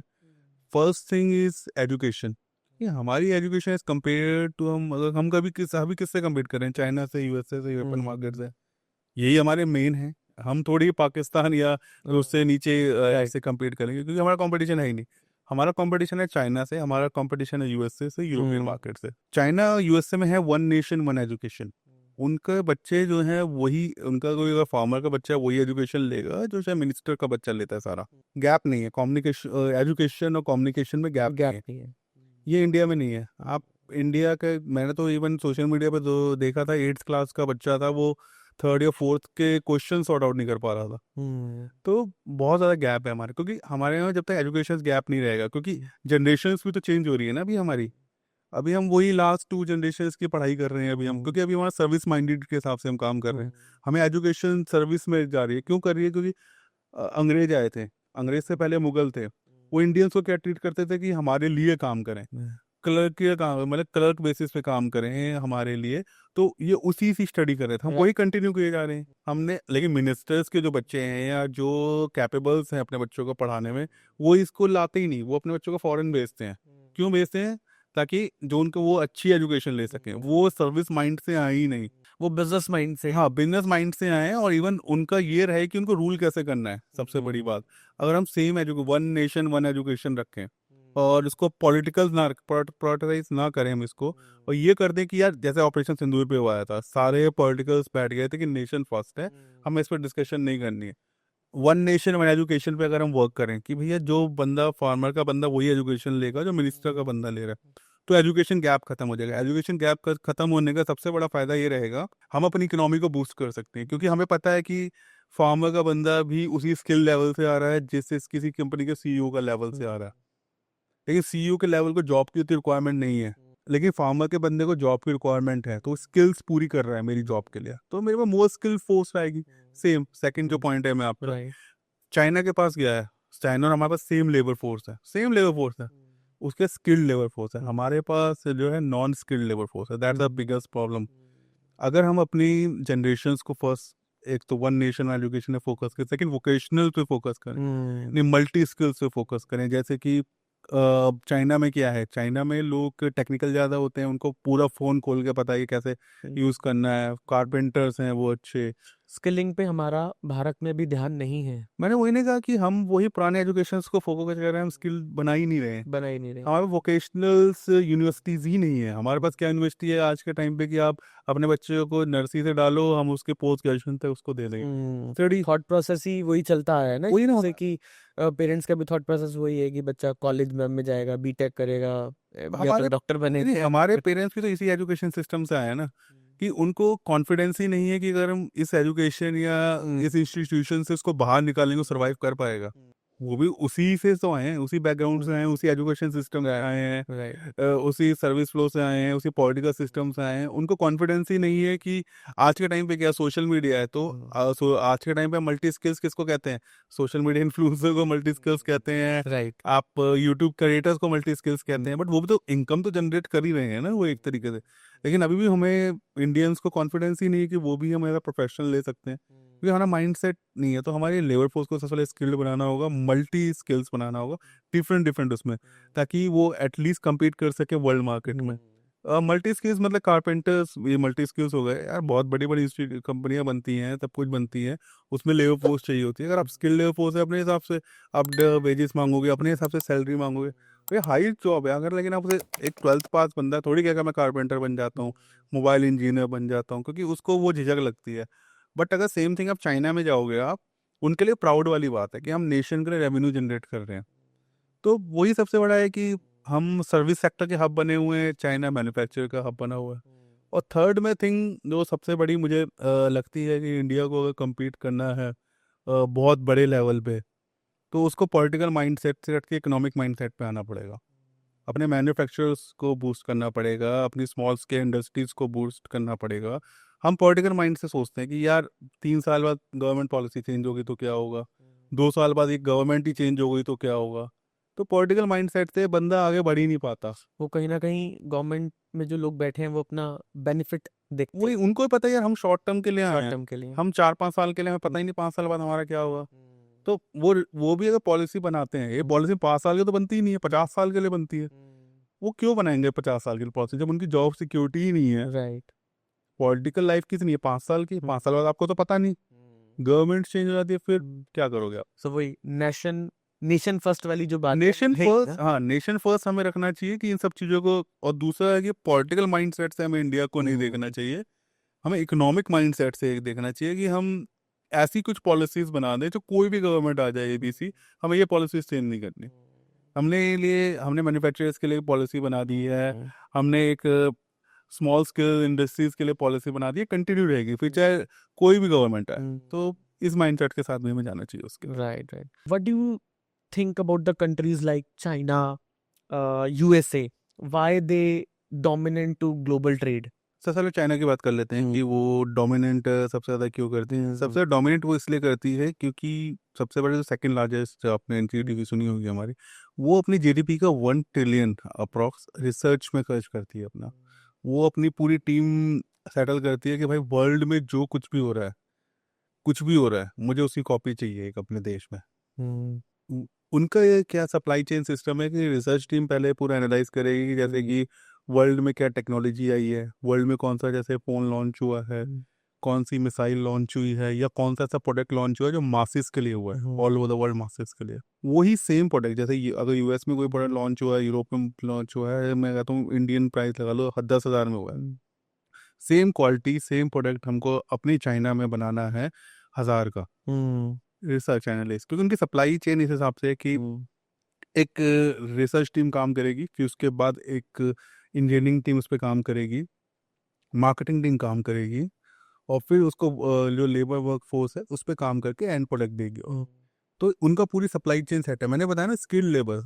First thing is education. ये हमारी एजुकेशन एज कम्पेयर टू, हम अगर हम कभी किससे कम्पीट करें, चाइना से, यूएसए से, यूरोपियन मार्केट से, यही हमारे मेन है। हम थोड़ी पाकिस्तान या उससे नीचे ऐसे कम्पीट करेंगे, क्योंकि हमारा कंपटीशन है ही नहीं। हमारा कंपटीशन है चाइना से, हमारा कंपटीशन है यूएसए से, यूरोपियन मार्केट से। चाइना यूएसए में है वन नेशन वन एजुकेशन। उनके बच्चे जो हैं वही, उनका कोई अगर फार्मर का बच्चा है वही एजुकेशन लेगा जो शायद मिनिस्टर का बच्चा लेता है। सारा गैप नहीं है कम्युनिकेशन, एजुकेशन और कम्युनिकेशन में गैप नहीं है। ये इंडिया में नहीं है। आप इंडिया के, मैंने तो इवन सोशल मीडिया पे तो देखा था, 8th क्लास का बच्चा था, वो 3rd या 4th के क्वेश्चन सॉर्ट आउट नहीं कर पा रहा था। तो बहुत ज़्यादा गैप है हमारे, क्योंकि हमारे यहाँ जब तक एजुकेशन गैप नहीं रहेगा, क्योंकि जनरेशन भी तो चेंज हो रही है ना अभी हमारी। अभी हम वही लास्ट 2 जनरेशन की पढ़ाई कर रहे हैं अभी हम, क्योंकि अभी हमारा सर्विस माइंडेड के हिसाब से हम काम कर रहे हैं। हमें एजुकेशन सर्विस में जा रही है। क्यों कर रही है? क्योंकि अंग्रेज आए थे, अंग्रेज से पहले मुगल थे, वो इंडियंस को क्या ट्रीट करते थे कि हमारे लिए काम करें, क्लर्क के काम, मतलब क्लर्क बेसिस पे काम करें हमारे लिए। तो ये उसी से स्टडी कर रहे थे, हम वही कंटिन्यू किए जा रहे हैं हमने। लेकिन मिनिस्टर्स के जो बच्चे हैं या जो कैपेबल्स हैं अपने बच्चों को पढ़ाने में, वो इसको लाते ही नहीं, वो अपने बच्चों को फॉरेन भेजते हैं। क्यों भेजते हैं? ताकि जो उनको वो अच्छी एजुकेशन ले सकें। वो सर्विस माइंड से आए ही नहीं, वो बिजनेस माइंड से। हाँ बिजनेस माइंड से आए हैं। और इवन उनका ये रहे कि उनको रूल कैसे करना है। सबसे बड़ी बात, अगर हम same one nation one education रखें और इसको पॉलिटिकल ना पॉलिटिकाइज ना करें हम इसको, और ये कर दें कि यार जैसे ऑपरेशन सिंदूर पे हुआ था, सारे पॉलिटिकल्स बैठ गए थे कि नेशन फर्स्ट है, हमें इस पर डिस्कशन नहीं करनी है। वन नेशन वन एजुकेशन पे अगर हम वर्क करें कि भैया जो बंदा फार्मर का बंदा वही एजुकेशन लेगा जो मिनिस्टर का बंदा ले रहा है, तो एजुकेशन गैप खत्म हो जाएगा। एजुकेशन गैप खत्म होने का सबसे बड़ा फायदा ये रहेगा, हम अपनी इकोनॉमी को बूस्ट कर सकते हैं, क्योंकि हमें पता है कि फार्मर का बंदा भी उसी स्किल लेवल से आ रहा है जिससे किसी कंपनी के सीईओ का लेवल से आ रहा है, लेकिन सीईओ के लेवल को जॉब की उतनी रिक्वायरमेंट नहीं है, लेकिन फार्मर के बंदे को जॉब की रिक्वायरमेंट है, तो स्किल्स पूरी कर रहा है मेरी जॉब के लिए, तो मेरे पास मोर स्किल फोर्स आएगी। सेम सेकंड जो पॉइंट है मैं आपका, राइट। चाइना के पास गया है, चाइना और हमारे पास सेम लेबर फोर्स है, सेम लेबर फोर्स है, उसके स्किल्ड लेबर फोर्स है, हमारे पास जो है नॉन स्किल्ड लेबर फोर्स है। That's the biggest problem. अगर हम अपनी जनरेशन्स को फर्स्ट, एक तो वन नेशन एजुकेशन पे फोकस करें, सेकंड वोकेशनल पे फोकस करें, नहीं मल्टी स्किल्स पे फोकस करें। जैसे कि चाइना में क्या है, चाइना में लोग टेक्निकल ज़्यादा होते हैं, उनको पूरा फ़ोन खोल के पता है कैसे यूज़ करना है, कारपेंटर्स हैं वो अच्छे। स्किलिंग पे हमारा भारत में भी ध्यान नहीं है, मैंने वही नहीं कहा कि हम वही पुराने एजुकेशन को फोकस कर रहे हैं, हम स्किल बना ही नहीं रहे हैं। बना ही नहीं रहे। हमारे वोकेशनल्स यूनिवर्सिटीज़ ही नहीं है। हमारे पास क्या यूनिवर्सिटी है आज के टाइम पे कि आप अपने बच्चे को नर्सरी से डालो, हम उसके पोस्ट ग्रेजुएशन तक उसको दे देंगे। स्टडी थॉट प्रोसेस ही वही चलता है ना, वही ना, जैसे कि पेरेंट्स का भी थॉट प्रोसेस वही है कि बच्चा कॉलेज में जाएगा, बीटेक करेगा या तो हमारे डॉक्टर बनेगा। नहीं, हमारे पेरेंट्स भी तो इसी एजुकेशन सिस्टम से आए हैं ना, कि उनको कॉन्फिडेंस ही नहीं है कि अगर हम इस एजुकेशन या इस इंस्टीट्यूशन से उसको बाहर निकालेंगे सरवाइव कर पाएगा। वो भी उसी से तो आए हैं, उसी बैकग्राउंड से आए हैं, उसी एजुकेशन सिस्टम से आए हैं, राइट। उसी सर्विस फ्लो से आए हैं, उसी पॉलिटिकल सिस्टम से आए हैं। उनको कॉन्फिडेंस ही नहीं है कि आज के टाइम पे क्या सोशल मीडिया है, तो आज के टाइम पे मल्टी स्किल्स किसको कहते हैं? सोशल मीडिया इन्फ्लुएंसर को मल्टी स्किल्स कहते हैं, राइट। आप यूट्यूब क्रिएटर्स को मल्टी स्किल्स कहते हैं, बट वो भी तो इनकम तो जनरेट कर ही रहे हैं ना वो एक तरीके से। लेकिन अभी भी हमें इंडियंस को कॉन्फिडेंस ही नहीं है कि वो भी हमारा प्रोफेशनल ले सकते हैं, क्योंकि हमारा माइंडसेट नहीं है। तो हमारी लेबर फोर्स को सबसे पहले स्किल्ड बनाना होगा, मल्टी स्किल्स बनाना होगा, डिफरेंट डिफरेंट उसमें, ताकि वो एटलीस्ट compete कर सके वर्ल्ड मार्केट में। मल्टी स्किल्स मतलब कारपेंटर्स, ये मल्टी स्किल्स हो गए यार, बहुत बड़ी बड़ी कंपनियां बनती हैं, सब कुछ बनती हैं, उसमें लेबर फोर्स चाहिए होती है। अगर आप स्किल लेबर फोर्स है, अपने हिसाब से आप वेजेस मांगोगे, अपने हिसाब से सैलरी मांगोगे, तो ये हाई जॉब है। अगर लेकिन आप उसे, एक 12th पास बंदा थोड़ी कहेगा मैं कारपेंटर बन जाता हूँ, मोबाइल इंजीनियर बन जाता हूँ, क्योंकि उसको वो झिझक लगती है। बट अगर सेम थिंग आप चाइना में जाओगे, आप उनके लिए प्राउड वाली बात है कि हम नेशन के लिए रेवेन्यू जनरेट कर रहे हैं। तो वही सबसे बड़ा है कि हम सर्विस सेक्टर के हब बने हुए हैं, चाइना मैन्युफैक्चर का हब बना हुआ है। और थर्ड में थिंग जो सबसे बड़ी मुझे लगती है कि इंडिया को अगर compete करना है बहुत बड़े लेवल पे, तो उसको पॉलिटिकल माइंडसेट से हट के इकोनॉमिक माइंडसेट पे आना पड़ेगा। अपने मैन्युफैक्चरर्स को बूस्ट करना पड़ेगा, अपनी स्मॉल स्केल इंडस्ट्रीज को बूस्ट करना पड़ेगा। हम पॉलिटिकल माइंड से सोचते हैं कि यार 3 साल बाद गवर्नमेंट पॉलिसी चेंज होगी तो क्या होगा, 2 साल बाद एक गवर्नमेंट ही चेंज हो गई तो क्या होगा। तो पॉलिटिकल माइंडसेट से बंदा आगे बढ़ ही नहीं पाता। वो कहीं ना कहीं गवर्नमेंट में जो लोग बैठे हैं वो अपना बेनिफिट देखते वही हैं उनको ही पता है यार, हम शॉर्ट टर्म के लिए आए शॉर्ट हैं, टर्म के लिए। हम 4-5 साल के लिए, हमें पता ही नहीं 5 साल बाद हमारा क्या होगा। तो वो भी अगर पॉलिसी बनाते हैं, ये पॉलिसी 5 साल की तो बनती ही नहीं है, 50 साल के लिए बनती है। वो क्यों बनाएंगे 50 साल की पॉलिसी जब उनकी जॉब सिक्योरिटी ही नहीं है? राइट। पॉलिटिकल लाइफ कितनी है? 5 साल की, 5 साल बाद आपको तो पता नहीं, गवर्नमेंट चेंज हो जाती है, फिर क्या करोगे आप? सो वही नेशन नेशन फर्स्ट वाली जो बात नेशन है फर्स्ट, ना। हाँ नेशन फर्स्ट हमें रखना चाहिए कि इन सब चीज़ों को। और दूसरा है कि पॉलिटिकल माइंडसेट से हमें इंडिया को नहीं देखना चाहिए, हमें इकोनॉमिक माइंडसेट से देखना चाहिए कि हम ऐसी कुछ पॉलिसीज बना दें जो कोई भी गवर्नमेंट आ जाए एबीसी, हमें ये पॉलिसीज चेंज नहीं करनी। हमने मैन्युफैक्चरर्स के लिए पॉलिसी बना दी है, हमने एक स्मॉल स्केल इंडस्ट्रीज के लिए पॉलिसी बना दी है, कंटिन्यू रहेगी फिर चाहे कोई भी गवर्नमेंट आए। तो इस माइंडसेट के साथ भी हमें जाना चाहिए उसके लिए। Right right. What do you think about the countries like China, USA? Why they dominant to global trade? सबसे पहले चाइना की बात कर लेते हैं कि वो डोमिनेंट सबसे ज़्यादा क्यों करती है। सबसे डोमिनेंट वो इसलिए करती है क्योंकि सबसे बड़े जो सेकंड लार्जेस्ट आपने जीडीपी सुनी होगी हमारी, वो अपनी जीडीपी का 1 ट्रिलियन अप्रॉक्स रिसर्च में खर्च करती है अपना। वो अपनी पूरी टीम सेटल करती है कि भाई वर्ल्ड में जो कुछ भी हो रहा है, कुछ भी हो रहा है, मुझे उसकी कॉपी चाहिए एक अपने देश में। उनका ये क्या सप्लाई चेन सिस्टम है कि रिसर्च टीम पहले पूरा एनालाइज करेगी कि जैसे कि वर्ल्ड में क्या टेक्नोलॉजी आई है, वर्ल्ड में कौन सा जैसे फ़ोन लॉन्च हुआ है, कौन सी मिसाइल लॉन्च हुई है, या कौन सा ऐसा प्रोडक्ट लॉन्च हुआ है जो मासिस के लिए हुआ है, all over the world masses के लिए। वही सेम प्रोडक्ट जैसे अगर यूएस में कोई प्रोडक्ट लॉन्च हुआ है, यूरोप में लॉन्च हुआ है, मैं कहता हूँ इंडियन प्राइस लगा लो 10,000 में हुआ है, सेम क्वालिटी सेम प्रोडक्ट हमको अपनी चाइना में बनाना है 1,000 का। रिसर्च एनालिस्ट, क्योंकि उनकी सप्लाई चेन इस हिसाब से है कि एक रिसर्च टीम काम करेगी, फिर उसके बाद एक इंजीनियरिंग टीम उस पर काम करेगी, मार्केटिंग टीम काम करेगी, और फिर उसको जो लेबर वर्क फोर्स है उस पर काम करके एंड प्रोडक्ट देगी। तो उनका पूरी सप्लाई चेन सेट है। मैंने बताया ना, स्किल्ड लेबर,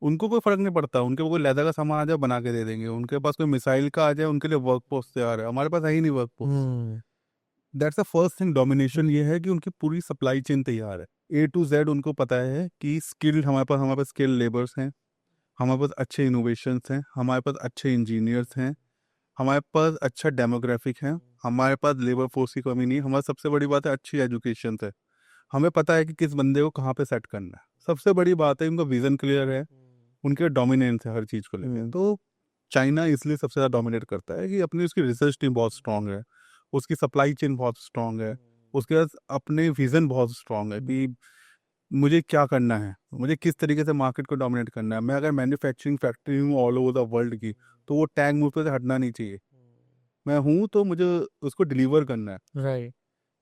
उनको कोई फर्क नहीं पड़ता, उनके कोई लेदर का सामान आ जाए बना के दे देंगे, उनके पास कोई मिसाइल का आ जाए उनके लिए वर्क फोर्स तैयार है, हमारे पास है ही नहीं work force. That's the first thing, domination ये है कि उनकी पूरी सप्लाई चेन तैयार है, ए टू जेड उनको पता है कि स्किल्ड, हमारे पास स्किल्ड लेबर्स हैं, हमारे पास अच्छे इनोवेशंस हैं, हमारे पास अच्छे इंजीनियर्स हैं, हमारे पास अच्छा डेमोग्राफिक है, हमारे पास लेबर फोर्स की कमी नहीं है, हमारी सबसे बड़ी बात है अच्छी एजुकेशन है, हमें पता है कि किस बंदे को कहाँ पे सेट करना है। सबसे बड़ी बात है उनका विजन क्लियर है, उनके डोमिनेंस है हर चीज़ को लेकर। तो चाइना इसलिए सबसे ज़्यादा डोमिनेट करता है कि अपनी उसकी रिसर्च टीम बहुत स्ट्रांग है, उसकी सप्लाई चेन बहुत स्ट्रांग है, उसके पास अपने विजन बहुत स्ट्रांग है कि मुझे क्या करना है, मुझे किस तरीके से मार्केट को डोमिनेट करना है। मैं अगर मैन्युफैक्चरिंग फैक्ट्री हूँ ऑल ओवर द वर्ल्ड की, तो वो टैग मुझ पे से हटना नहीं चाहिए। मैं हूँ तो मुझे उसको डिलीवर करना है। राइट।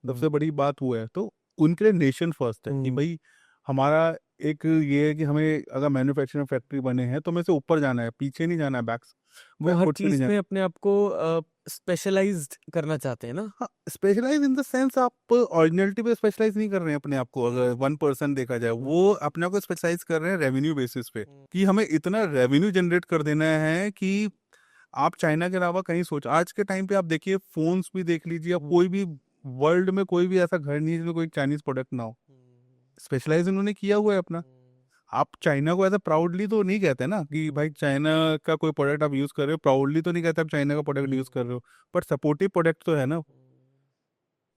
सबसे बड़ी बात वो है। तो उनके लिए नेशन फर्स्ट है कि भाई हमारा एक ये है कि हमें अगर मैन्युफैक्चरिंग फैक्ट्री बने हैं तो हमें से ऊपर जाना है, पीछे नहीं जाना है, बैक्स वो हर बैकफुट पे नहीं चीज जाना। में अपने आप को स्पेशलाइज्ड करना चाहते हैं ना। हाँ, स्पेशलाइज इन द सेंस आप ओरिजिनलिटी पे स्पेशलाइज नहीं कर रहे हैं अपने आप को। अगर 1% देखा जाए, वो अपने आप को स्पेशलाइज कर रहे हैं रेवेन्यू बेसिस पे, कि हमें इतना रेवेन्यू जनरेट कर देना है कि आप चाइना के अलावा कहीं सोच। आज के टाइम पे आप देखिए, फोन्स भी देख लीजिए, या कोई भी वर्ल्ड में कोई भी ऐसा घर नहीं है जिसमें कोई चाइनीज प्रोडक्ट ना हो। स्पेशलाइज उन्होंने किया हुआ है अपना। आप चाइना को ऐसा प्राउडली तो नहीं कहते ना कि भाई चाइना का कोई प्रोडक्ट आप यूज कर रहे हो, प्राउडली तो नहीं कहते आप चाइना का प्रोडक्ट यूज कर रहे हो, बट सपोर्टिव प्रोडक्ट तो है ना।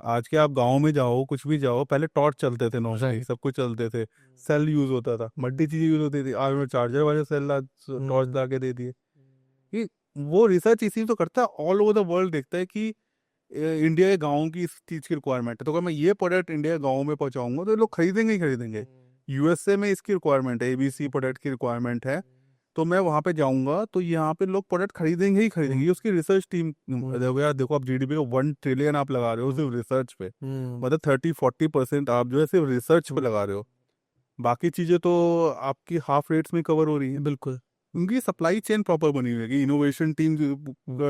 आज के आप गांव में जाओ, कुछ भी जाओ, पहले टॉर्च चलते थे, नॉर्मली सब कुछ चलते थे, सेल यूज होता था, मल्टी चीजें यूज होती थी। आज में चार्जर वाले सेल टॉर्च ला के दे दिए। कि वो रिसर्च इसी तो करता है, ऑल ओवर द वर्ल्ड देखता है कि इंडिया के गाँव की इस चीज की रिक्वायरमेंट है, तो अगर मैं ये प्रोडक्ट इंडिया के गाँव में पहुंचाऊंगा तो लोग खरीदेंगे ही खरीदेंगे। यूएसए में इसकी रिक्वायरमेंट है, एबीसी प्रोडक्ट की रिक्वायरमेंट है, तो मैं वहां पे जाऊंगा तो यहाँ पे लोग प्रोडक्ट खरीदेंगे ही खरीदेंगे। ये उसकी रिसर्च टीम। देखो यार, देखो आप जीडीपी को 1 ट्रिलियन आप लगा रहे हो सिर्फ रिसर्च पे, मतलब 30-40% आप जो है सिर्फ रिसर्च पे लगा रहे हो, बाकी चीजें तो आपकी हाफ रेट्स में कवर हो रही है। बिल्कुल। उनकी सप्लाई चेन प्रॉपर बनी हुई है, इनोवेशन टीम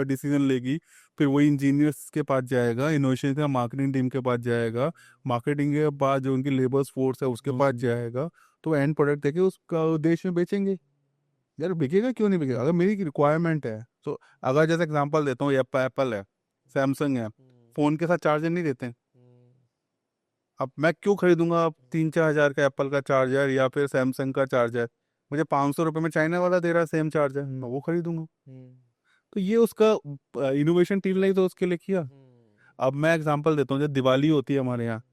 डिसीजन लेगी, फिर वही इंजीनियर्स के पास जाएगा, इनोवेशन का मार्केटिंग टीम के पास जाएगा, मार्केटिंग के बाद जो उनकी लेबर्स फोर्स है उसके पास जाएगा, तो एंड प्रोडक्ट देके उसका देश में बेचेंगे। यार बिकेगा क्यों नहीं बिकेगा? अगर मेरी रिक्वायरमेंट है तो, अगर जैसे एग्जांपल देता हूँ, एप्पल है, सैमसंग है, फोन के साथ चार्जर नहीं देते हैं। अब मैं क्यों खरीदूंगा 3-4 हज़ार का एप्पल का चार्जर या फिर सैमसंग का चार्जर? मुझे 500 रुपये में चाइना वाला दे रहा है सेम चार्जर, मैं वो खरीदूंगा। तो ये उसका इनोवेशन टीम ने ही तो उसके लिए किया। अब मैं एग्जांपल देता हूँ, जब दिवाली होती है हमारे यहाँ,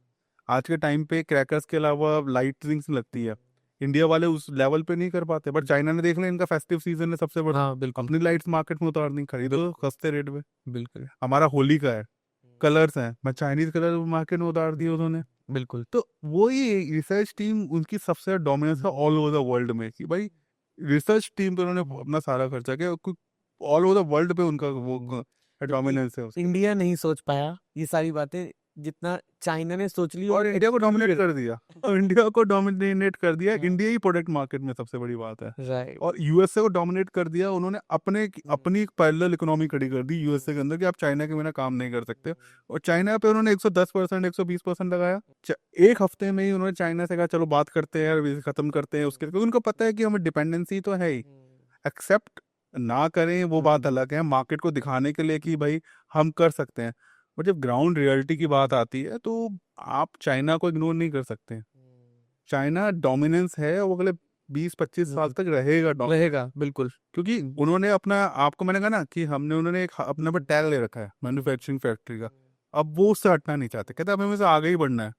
आज के टाइम पे क्रैकर्स के अलावा लाइटिंग्स लगती है, इंडिया वाले उस लेवल पे नहीं कर पाते, बट चाइना ने देख लिया इनका फेस्टिव सीजन है सबसे बड़ा, हाँ बिल्कुल। अपनी लाइट्स मार्केट में उतार दी, खरीदो सस्ते रेट में। बिल्कुल। हमारा होली का है, कलर्स हैं, मैं चाइनीज कलर मार्केट में उतार दिए उन्होंने। बिल्कुल। तो वही रिसर्च टीम उनकी सबसे डोमिनेंस है ऑल ओवर द वर्ल्ड में, कि भाई रिसर्च टीम पे उन्होंने अपना सारा खर्चा किया, ऑल ओवर द वर्ल्ड पे उनका वो डोमिनेंस है उसकी। इंडिया नहीं सोच पाया ये सारी बातें जितना चाइना ने सोच ली, और इंडिया को डोमिनेट कर दिया, और इंडिया को डोमिनेट कर दिया, इंडिया ही प्रोडक्ट मार्केट में सबसे बड़ी बात है। राइट। और यूएसए को डोमिनेट कर दिया उन्होंने, अपनी एक पैरेलल इकोनॉमी खड़ी कर दी यूएसए के अंदर, कि आप चाइना के बिना काम नहीं कर सकते। और चाइना पे उन्होंने 110%, 120% लगाया। एक हफ्ते में ही उन्होंने चाइना से कहा चलो बात करते हैं यार, खत्म करते हैं उसके, क्योंकि उनको पता है कि हमें डिपेंडेंसी तो है ही। एक्सेप्ट ना करें वो बात अलग है, मार्केट को दिखाने के लिए कि भाई हम कर सकते हैं, बट जब ग्राउंड रियलिटी की बात आती है तो आप चाइना को इग्नोर नहीं कर सकते। चाइना डोमिनेंस है, वो अगले 20-25 साल तक रहेगा रहेगा। बिल्कुल। क्योंकि उन्होंने अपना, आपको मैंने कहा ना कि उन्होंने एक अपने पर टैग ले रखा है मैन्युफैक्चरिंग फैक्ट्री का। अब वो उससे हटना नहीं चाहते, कहते अब हमें से आगे ही बढ़ना है,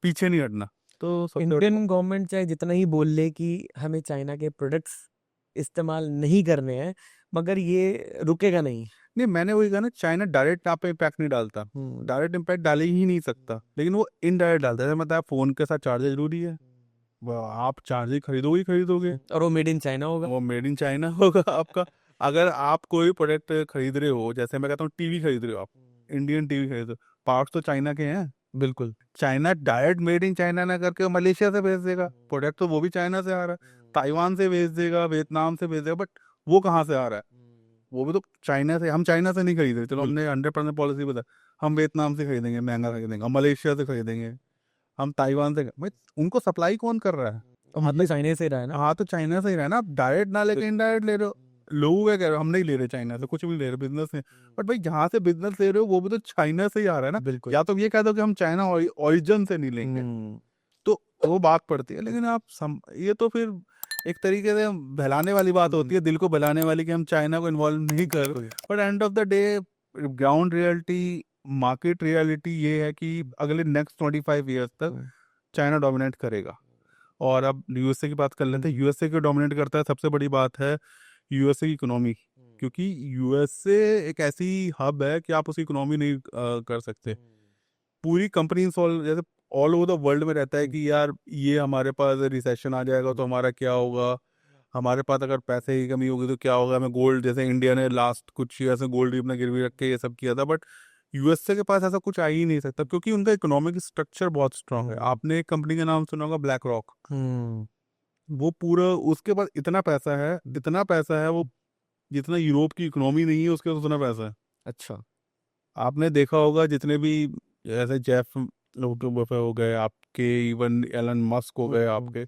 पीछे नहीं हटना। तो सबसे इंडियन गवर्नमेंट चाहे जितना ही बोल ले कि हमें चाइना के प्रोडक्ट्स इस्तेमाल नहीं करने हैं, मगर ये रुकेगा नहीं। नहीं, मैंने वही कहा ना, चाइना डायरेक्ट आप पे इम्पैक्ट नहीं डालता, डायरेक्ट इम्पैक्ट डाल ही नहीं सकता, लेकिन वो इनडायरेक्ट डालता है। मतलब फोन के साथ चार्जर जरूरी है, आप चार्जर खरीदोगे ही खरीदोगे, और वो मेड इन चाइना होगा। वो मेड इन चाइना होगा आपका। अगर आप कोई प्रोडक्ट खरीद रहे हो, जैसे मैं कहता हूँ टीवी खरीद रहे हो आप, इंडियन टीवी खरीद रहे हो, पार्ट्स तो चाइना के हैं। बिल्कुल। China direct made in China ना करके मलेशिया से भेज देगा, प्रोडक्ट तो वो भी चाइना से आ रहा है। ताइवान से भेज देगा, वियतनाम से भेज देगा, बट वो कहाँ से आ रहा है? वो भी तो चाइना से। हम चाइना से नहीं खरीद रहे, चलो हमने 100% पॉलिसी बता, हम वियतनाम से खरीदेंगे, महंगा खरीदेंगे, हम मलेशिया से खरीदेंगे, हम ताइवान से। भाई उनको सप्लाई कौन कर रहा है? हाथ में चाइना से रहा है ना। हाँ तो चाइना से ही रहा है ना। आप डायरेक्ट ना लेके इनडायरेक्ट ले रहे हो। लोग क्या कह रहे हो, हम नहीं ले रहे चाइना से, कुछ भी ले रहे बिजनेस से, बट भाई जहाँ से बिजनेस ले रहे हो वो भी तो चाइना से ही आ रहा है ना। बिल्कुल। या तो ये कह दो कि हम चाइना ओरिजिन से नहीं लेंगे, तो वो बात पड़ती है। लेकिन ये तो फिर एक तरीके से बहलाने वाली बात होती है, दिल को बहलाने वाली, कि हम चाइना को इन्वॉल्व नहीं कर। But end of the day ground reality, market reality ये है कि अगले नेक्स्ट 25 ईयर्स तक चाइना डोमिनेट करेगा। और अब यूएसए की बात कर लेते हैं। यूएसए क्यों डोमिनेट करता है? सबसे बड़ी बात है यूएसए की इकोनॉमी, क्योंकि यूएसए एक ऐसी हब है कि आप उसकी इकोनॉमी नहीं कर सकते। पूरी कंपनी जैसे ऑल ओवर द वर्ल्ड में रहता है कि यार ये हमारे पास रिसेशन आ जाएगा तो हमारा क्या होगा, हमारे पास अगर पैसे की कमी होगी तो क्या होगा, हमें गोल्ड, जैसे इंडिया ने लास्ट कुछ ईयर से गोल्ड अपना गिरवी रख के ये सब किया था। बट यूएसए के पास ऐसा कुछ आ ही नहीं सकता, क्योंकि उनका इकोनॉमिक स्ट्रक्चर बहुत स्ट्रांग है। आपने एक कंपनी का नाम सुना होगा, ब्लैक रॉक। वो पूरा, उसके पास इतना पैसा है, इतना पैसा है वो, जितना यूरोप की इकोनॉमी नहीं है उसके पास उतना पैसा है। अच्छा। आपने देखा होगा जितने भी, जैसे जेफ बफे हो गए आपके, इवन एलन मस्क हो गए आपके,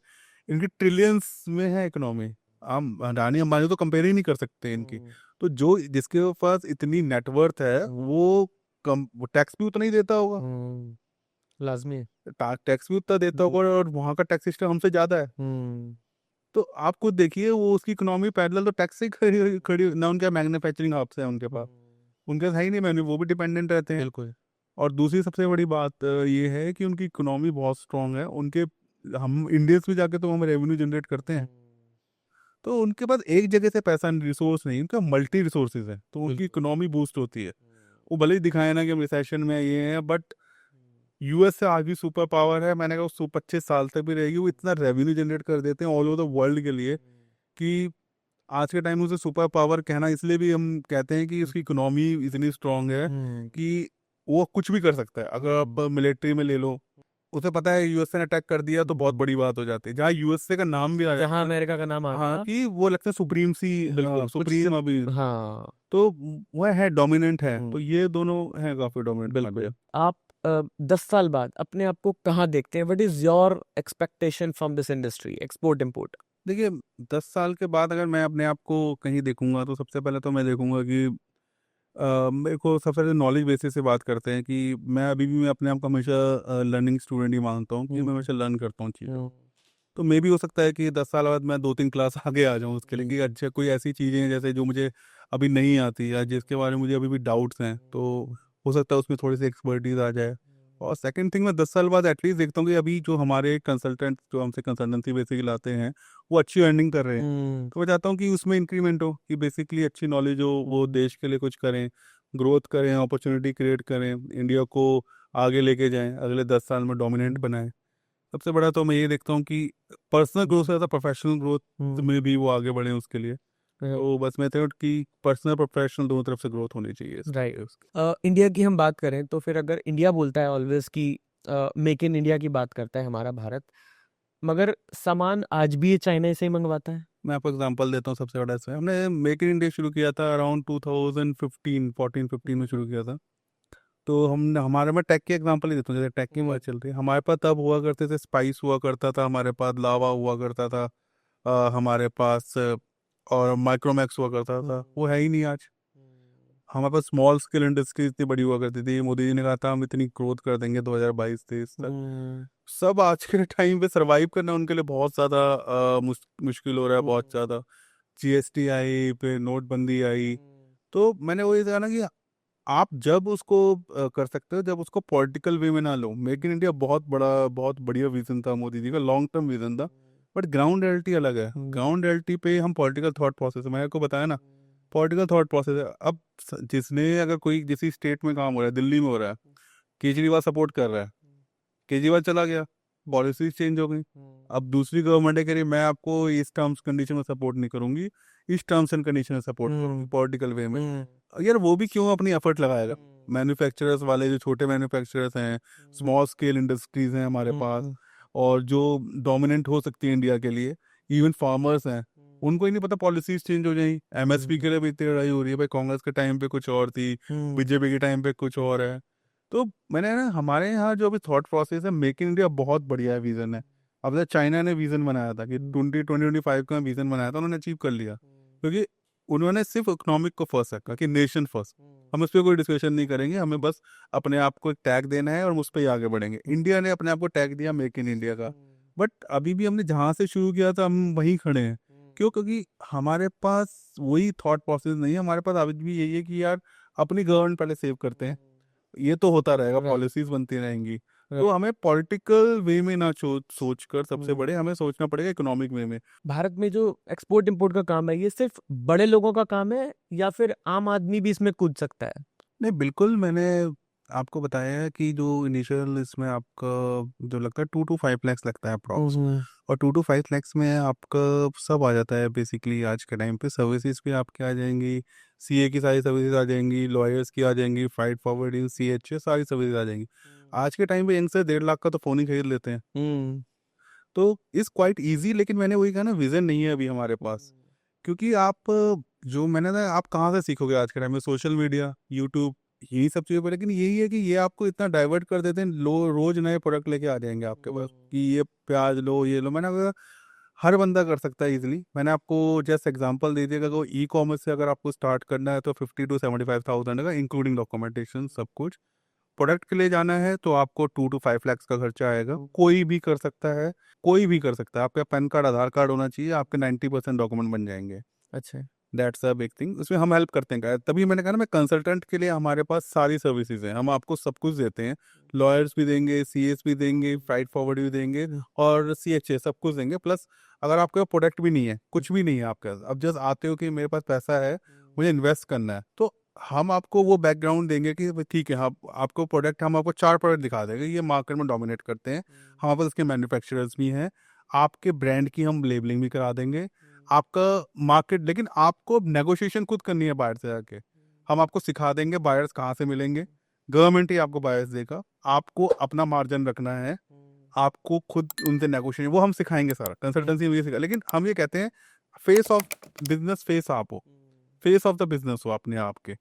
इनकी ट्रिलियंस में है इकोनॉमी। हम अडानी अंबानी तो कंपेयर ही नहीं कर सकते इनकी। तो जो जिसके पास इतनी नेटवर्थ है वो टैक्स भी उतना ही देता होगा, लाजमी है। टैक्स भी उतना देता होगा, और वहाँ का टैक्स सिस्टम हमसे ज्यादा है। तो आप खुद देखिए, वो उसकी इकोनॉमी पैरेलल तो टैक्स से ही खड़ी खड़ी ना। उनका मैन्युफैक्चरिंग हब्स है उनके पास, उनके है ही नहीं मैन्यू, वो भी डिपेंडेंट रहते हैं। बिल्कुल। और दूसरी सबसे बड़ी बात ये है कि उनकी इकोनॉमी बहुत स्ट्रांग है। उनके, हम इंडियंस भी जाके तो हम रेवेन्यू जनरेट करते हैं, तो उनके पास एक जगह से पैसा रिसोर्स नहीं, उनका मल्टी रिसोर्सेज है, तो उनकी इकोनॉमी बूस्ट होती है। वो भले ही दिखाए ना कि हम रिसेशन में ये है, बट यूएस से आज भी सुपर पावर है। मैंने कहा वो 25 साल तक भी रहेगी। वो इतना रेवेन्यू जनरेट कर देते हैं ऑल ओवर द वर्ल्ड के लिए, कि आज के टाइम में उसे सुपर पावर कहना इसलिए भी हम कहते हैं कि उसकी इकोनॉमी इतनी स्ट्रांग है कि वो कुछ भी कर सकता है। अगर आप मिलिट्री में ले लो, उसे पता है यूएसए ने अटैक कर दिया तो बहुत बड़ी बात हो जाती है। जहाँ यूएसए का नाम भी आ जाए, जहाँ अमेरिका का नाम आ हाँ, गया। कि वो लगता है सुप्रीम सी, बिल्कुल, सुप्रीम अभी, हाँ। तो वह है डोमिनेंट है। तो ये दोनों है काफी डोमिनेंट। बिल्कुल। आप 10 साल बाद अपने आप को कहाँ देखते हैं? What is your expectation from this industry, export import? देखिए, 10 साल के बाद अगर मैं अपने आप को कहीं देखूंगा, तो सबसे पहले तो मैं देखूंगा कि मेरे को सबसे पहले नॉलेज बेसिस से बात करते हैं कि मैं अभी भी, मैं अपने आप को हमेशा लर्निंग स्टूडेंट ही मानता हूँ, कि मैं हमेशा लर्न करता हूँ चीज़ें। तो मे भी हो सकता है कि 10 साल बाद मैं 2-3 क्लास आगे आ जाऊँ उसके लिए, कि अच्छा कोई ऐसी चीज़ें हैं जैसे जो मुझे अभी नहीं आती, या जिसके बारे में मुझे अभी भी डाउट्स हैं, तो हो सकता है उसमें थोड़ी सी एक्सपर्टीज आ जाए। और सेकंड थिंग, मैं 10 साल बाद एटलीस्ट देखता हूँ कि अभी जो हमारे कंसल्टेंट जो हमसे कंसल्टेंसी बेसिकली लाते हैं, वो अच्छी अर्निंग कर रहे हैं। तो मैं चाहता हूँ कि उसमें इंक्रीमेंट हो, कि बेसिकली अच्छी नॉलेज हो, वो देश के लिए कुछ करें, ग्रोथ करें, अपॉर्चुनिटी क्रिएट करें, इंडिया को आगे लेके जाएं, अगले 10 साल में डोमिनेंट बनाएं। सबसे बड़ा तो मैं ये देखता हूँ कि पर्सनल ग्रोथ से ज़्यादा प्रोफेशनल ग्रोथ में भी वो आगे बढ़े उसके लिए। तो बस मैं कहता कि पर्सनल प्रोफेशनल दोनों तरफ से ग्रोथ होनी चाहिए राइट। इंडिया की हम बात करें तो फिर अगर इंडिया बोलता है ऑलवेज कि मेक इन इंडिया की बात करता है हमारा भारत, मगर सामान आज भी ये चाइना से ही मंगवाता है। मैं आपको एग्जांपल देता हूँ। सबसे बड़ा इसमें, हमने मेक इन इंडिया शुरू किया था अराउंड 2015 में शुरू किया था। तो हम, हमारे में टेक की एग्जांपल ही देता हूँ, जैसे टेक की बात चल रही है, हमारे पास तब हुआ करते थे, स्पाइस हुआ करता था हमारे पास, लावा हुआ करता था हमारे पास, और माइक्रोमैक्स हुआ करता था। वो है ही नहीं आज। हमारे पास स्मॉल स्केल इंडस्ट्री इतनी बड़ी हुआ करती थी। मोदी जी ने कहा था हम इतनी ग्रोथ कर देंगे 2022-23 तक। सब आज के टाइम पे सरवाइव करना उनके लिए बहुत ज़्यादा मुश्किल हो रहा है, बहुत ज़्यादा। जीएसटी आई, फिर नोटबंदी आई। तो मैंने वही कहा ना कि आप जब उसको कर सकते हो, जब उसको पॉलिटिकल वे में ना लो। मेक इन इंडिया बहुत बड़ा, बहुत बढ़िया विजन था मोदी जी का, लॉन्ग टर्म विजन था, बट ग्राउंड रियलिटी अलग है। ग्राउंड रियलिटी पे हम पॉलिटिकल थॉट प्रोसेस, मैंने आपको बताया ना, पॉलिटिकल थॉट प्रोसेस है। अब जिसने, अगर कोई किसी स्टेट में काम हो रहा है, दिल्ली में हो रहा है, केजरीवाल सपोर्ट कर रहा है, केजरीवाल चला गया, पॉलिसी चेंज हो गई। अब दूसरी गवर्नमेंट है कह रही मैं आपको इस टर्म्स कंडीशन में सपोर्ट नहीं करूंगी, इस टर्म्स एंड कंडीशन में सपोर्ट करूंगी पॉलिटिकल वे में। यार वो भी क्यों अपनी एफर्ट लगाएगा? मैन्युफैक्चरर्स वाले, जो छोटे मैन्युफैक्चरर्स हैं, स्मॉल स्केल इंडस्ट्रीज हैं हमारे पास, और जो डोमिनेंट हो सकती है इंडिया के लिए, इवन फार्मर्स हैं, उनको ही नहीं पता पॉलिसीज चेंज हो जाएंगी। एमएसपी के लिए भी इतनी लड़ाई हो रही है भाई, कांग्रेस के टाइम पे कुछ और थी, बीजेपी के टाइम पे कुछ और है। तो मैंने ना हमारे यहाँ जो अभी थॉट प्रोसेस है, मेक इन इंडिया बहुत बढ़िया विजन है। अब जैसे चाइना ने विजन बनाया था कि 2025 का विजन बनाया था, उन्होंने अचीव कर लिया, क्योंकि उन्होंने सिर्फ इकोनॉमिक को फर्स्ट रखा कि नेशन फर्स्ट, हम उस पर कोई डिस्कशन नहीं करेंगे, हमें बस अपने आप को एक टैग देना है और हम उस पर ही आगे बढ़ेंगे। इंडिया ने अपने आप को टैग दिया मेक इन इंडिया का, बट अभी भी हमने जहाँ से शुरू किया था हम वहीं खड़े हैं। क्यों? क्योंकि हमारे पास वही थॉट प्रोसेस नहीं है। हमारे पास अभी भी यही है कि यार अपनी गवर्नमेंट पहले सेव करते हैं, ये तो होता रहेगा, Right. पॉलिसीज बनती रहेंगी। तो Right. हमें पॉलिटिकल वे में ना सोच कर सबसे बड़े हमें सोचना पड़ेगा इकोनॉमिक वे में। भारत में जो एक्सपोर्ट इंपोर्ट का काम है, ये सिर्फ बड़े लोगों का काम है या फिर आम आदमी भी इसमें कूद सकता है? नहीं, बिल्कुल, मैंने आपको बताया है कि जो इनिशियल इसमें आपका जो लगता है 2 to 5 lakhs लगता है अप्रॉक्स, और 2 to 5 lakhs में आपका सब आ जाता है बेसिकली। आज के टाइम पे सर्विसेज भी आपकी आ जाएंगी, सीए की सारी सर्विसेज आ जाएंगी, लॉयर्स की आ जाएंगी, फ्राइट फॉरवर्डिंग, सीएचए, सारी सर्विसेज आ जाएंगी। आज के टाइम पे यंग से 1.5 लाख का तो फ़ोन ही खरीद लेते हैं। तो इज़ क्वाइट ईजी, लेकिन मैंने वही कहा ना, विजन नहीं है अभी हमारे पास। क्योंकि आप जो मैंने ना, आप कहाँ से सीखोगे आज के टाइम में? सोशल मीडिया, यूट्यूब, यही सब चीज़ें पर। लेकिन यही है कि ये आपको इतना डाइवर्ट कर देते हैं, रोज नए प्रोडक्ट लेके आ जाएंगे आपके पास कि ये प्याज लो, ये लो। मैंने कहा हर बंदा कर सकता है इजीली। मैंने आपको जस्ट एग्जांपल दे दिया कि अगर ई कॉमर्स से अगर आपको स्टार्ट करना है तो 50 to 75 thousand का, इंक्लूडिंग डॉक्यूमेंटेशन सब कुछ। प्रोडक्ट के लिए जाना है तो आपको 2 to 5 lakhs का खर्चा आएगा। कोई भी कर सकता है, कोई भी कर सकता है। आपका पैन कार्ड, आधार कार्ड होना चाहिए, आपके 90% डॉक्यूमेंट बन जाएंगे। अच्छा। That's a big thing. उसमें हम हेल्प करते हैं। तभी मैंने कहा ना, मैं कंसल्टेंट के लिए हमारे पास सारी सर्विसेज हैं, हम आपको सब कुछ देते हैं। लॉयर्स भी देंगे, सीएस भी देंगे, फ्राइट फॉरवर्ड भी देंगे, और सीएचए सब कुछ देंगे। प्लस अगर आपके पास प्रोडक्ट भी नहीं है, कुछ भी नहीं है आपके पास, अब जस्ट आते हो कि मेरे पास पैसा है, मुझे इन्वेस्ट करना है, तो हम आपको वो बैकग्राउंड देंगे कि भाई ठीक है, हम आपको प्रोडक्ट, हम आपको 4 प्रोडक्ट दिखा देंगे, ये मार्केट में डोमिनेट करते हैं, हमारे पास इसके मैन्युफैक्चरर्स भी हैं, आपके ब्रांड की हम लेबलिंग भी करा देंगे, आपका मार्केट। लेकिन आपको नेगोशिएशन खुद करनी है बायर से जाके। हम आपको सिखा देंगे बायर्स कहाँ से मिलेंगे, गवर्नमेंट ही आपको बायर्स देगा, आपको अपना मार्जिन रखना है, आपको खुद उनसे नेगोशिएशन, वो हम सिखाएंगे सारा, कंसल्टेंसी में ये सिखा। लेकिन हम ये कहते हैं, फेस ऑफ बिजनेस, फेस आप हो, फेस ऑफ द बिजनेस हो अपने आप के।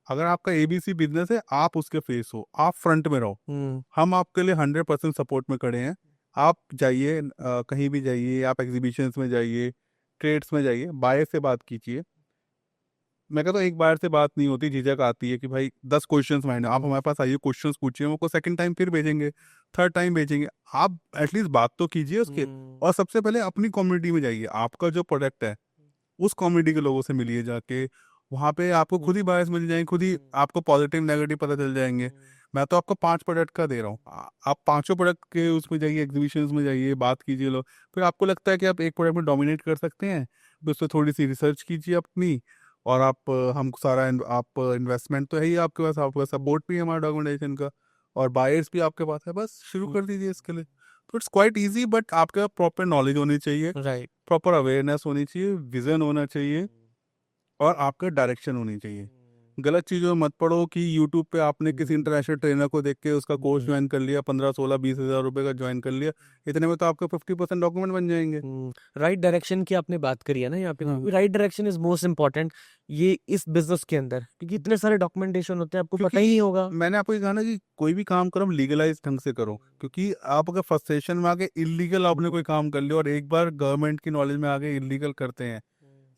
अगर आपका एबीसी बिजनेस है, आप उसके फेस हो, आप फ्रंट में रहो। हम आपके लिए 100% सपोर्ट में खड़े हैं। आप जाइए, कहीं भी जाइए, आप एग्जीबिशंस में जाइए, ट्रेड्स में जाइए, बायर से बात कीजिए। मैं कहता हूँ एक बार से बात नहीं होती, झिझक आती है कि भाई 10 क्वेश्चंस माइंड, आप हमारे पास आइए, क्वेश्चंस पूछिए, हम आपको सेकंड टाइम फिर भेजेंगे, थर्ड टाइम भेजेंगे। आप एटलीस्ट बात तो कीजिए उसके। और सबसे पहले अपनी कम्युनिटी में जाइए, आपका जो प्रोडक्ट है उस कम्युनिटी के लोगों से मिलिए जाके। वहाँ पे आपको खुद ही बायर्स मिल जाएंगे, खुद ही आपको पॉजिटिव नेगेटिव पता चल जाएंगे। मैं तो आपको 5 प्रोडक्ट का दे रहा हूँ, आप पांचों प्रोडक्ट के उसमें जाइए, एग्जीबिशंस में जाइए, बात कीजिए लोग। फिर आपको लगता है कि आप एक प्रोडक्ट में डोमिनेट कर सकते हैं, तो उस पर थोड़ी सी रिसर्च कीजिए अपनी, और आप हम सारा आप इन्वेस्टमेंट तो है ही आपके पास, आपके पास सपोर्ट भी है हमारा डॉक्यूमेंटेशन का, और बायर्स भी आपके पास है, बस शुरू कर दीजिए इसके लिए। तो इट्स क्वाइट इजी, बट आपके पास प्रॉपर नॉलेज होनी चाहिए, राइट। प्रॉपर अवेयरनेस होनी चाहिए, विजन होना चाहिए, और आपका डायरेक्शन होनी चाहिए। गलत चीज़ों में मत पड़ो कि यूट्यूब पे आपने किसी इंटरनेशनल ट्रेनर को देख के उसका कोर्स ज्वाइन कर लिया, 15, 16, 20 हज़ार रुपए का ज्वाइन कर लिया, इतने में तो आपके 50% डॉक्यूमेंट बन जाएंगे। राइट डायरेक्शन की आपने बात करी है ना यहाँ पे, right direction is most important ये इस बिजनेस के अंदर, क्योंकि इतने सारे डॉक्यूमेंटेशन होते हैं, आपको पता ही नहीं होगा। मैंने आपको ये कहा ना कि कोई भी काम करो लीगलाइज ढंग से करो, क्योंकि आप अगर फ्रस्ट्रेशन में आके इलीगल आपने कोई काम कर लिया, और एक बार गवर्नमेंट की नॉलेज में आके इलीगल करते हैं,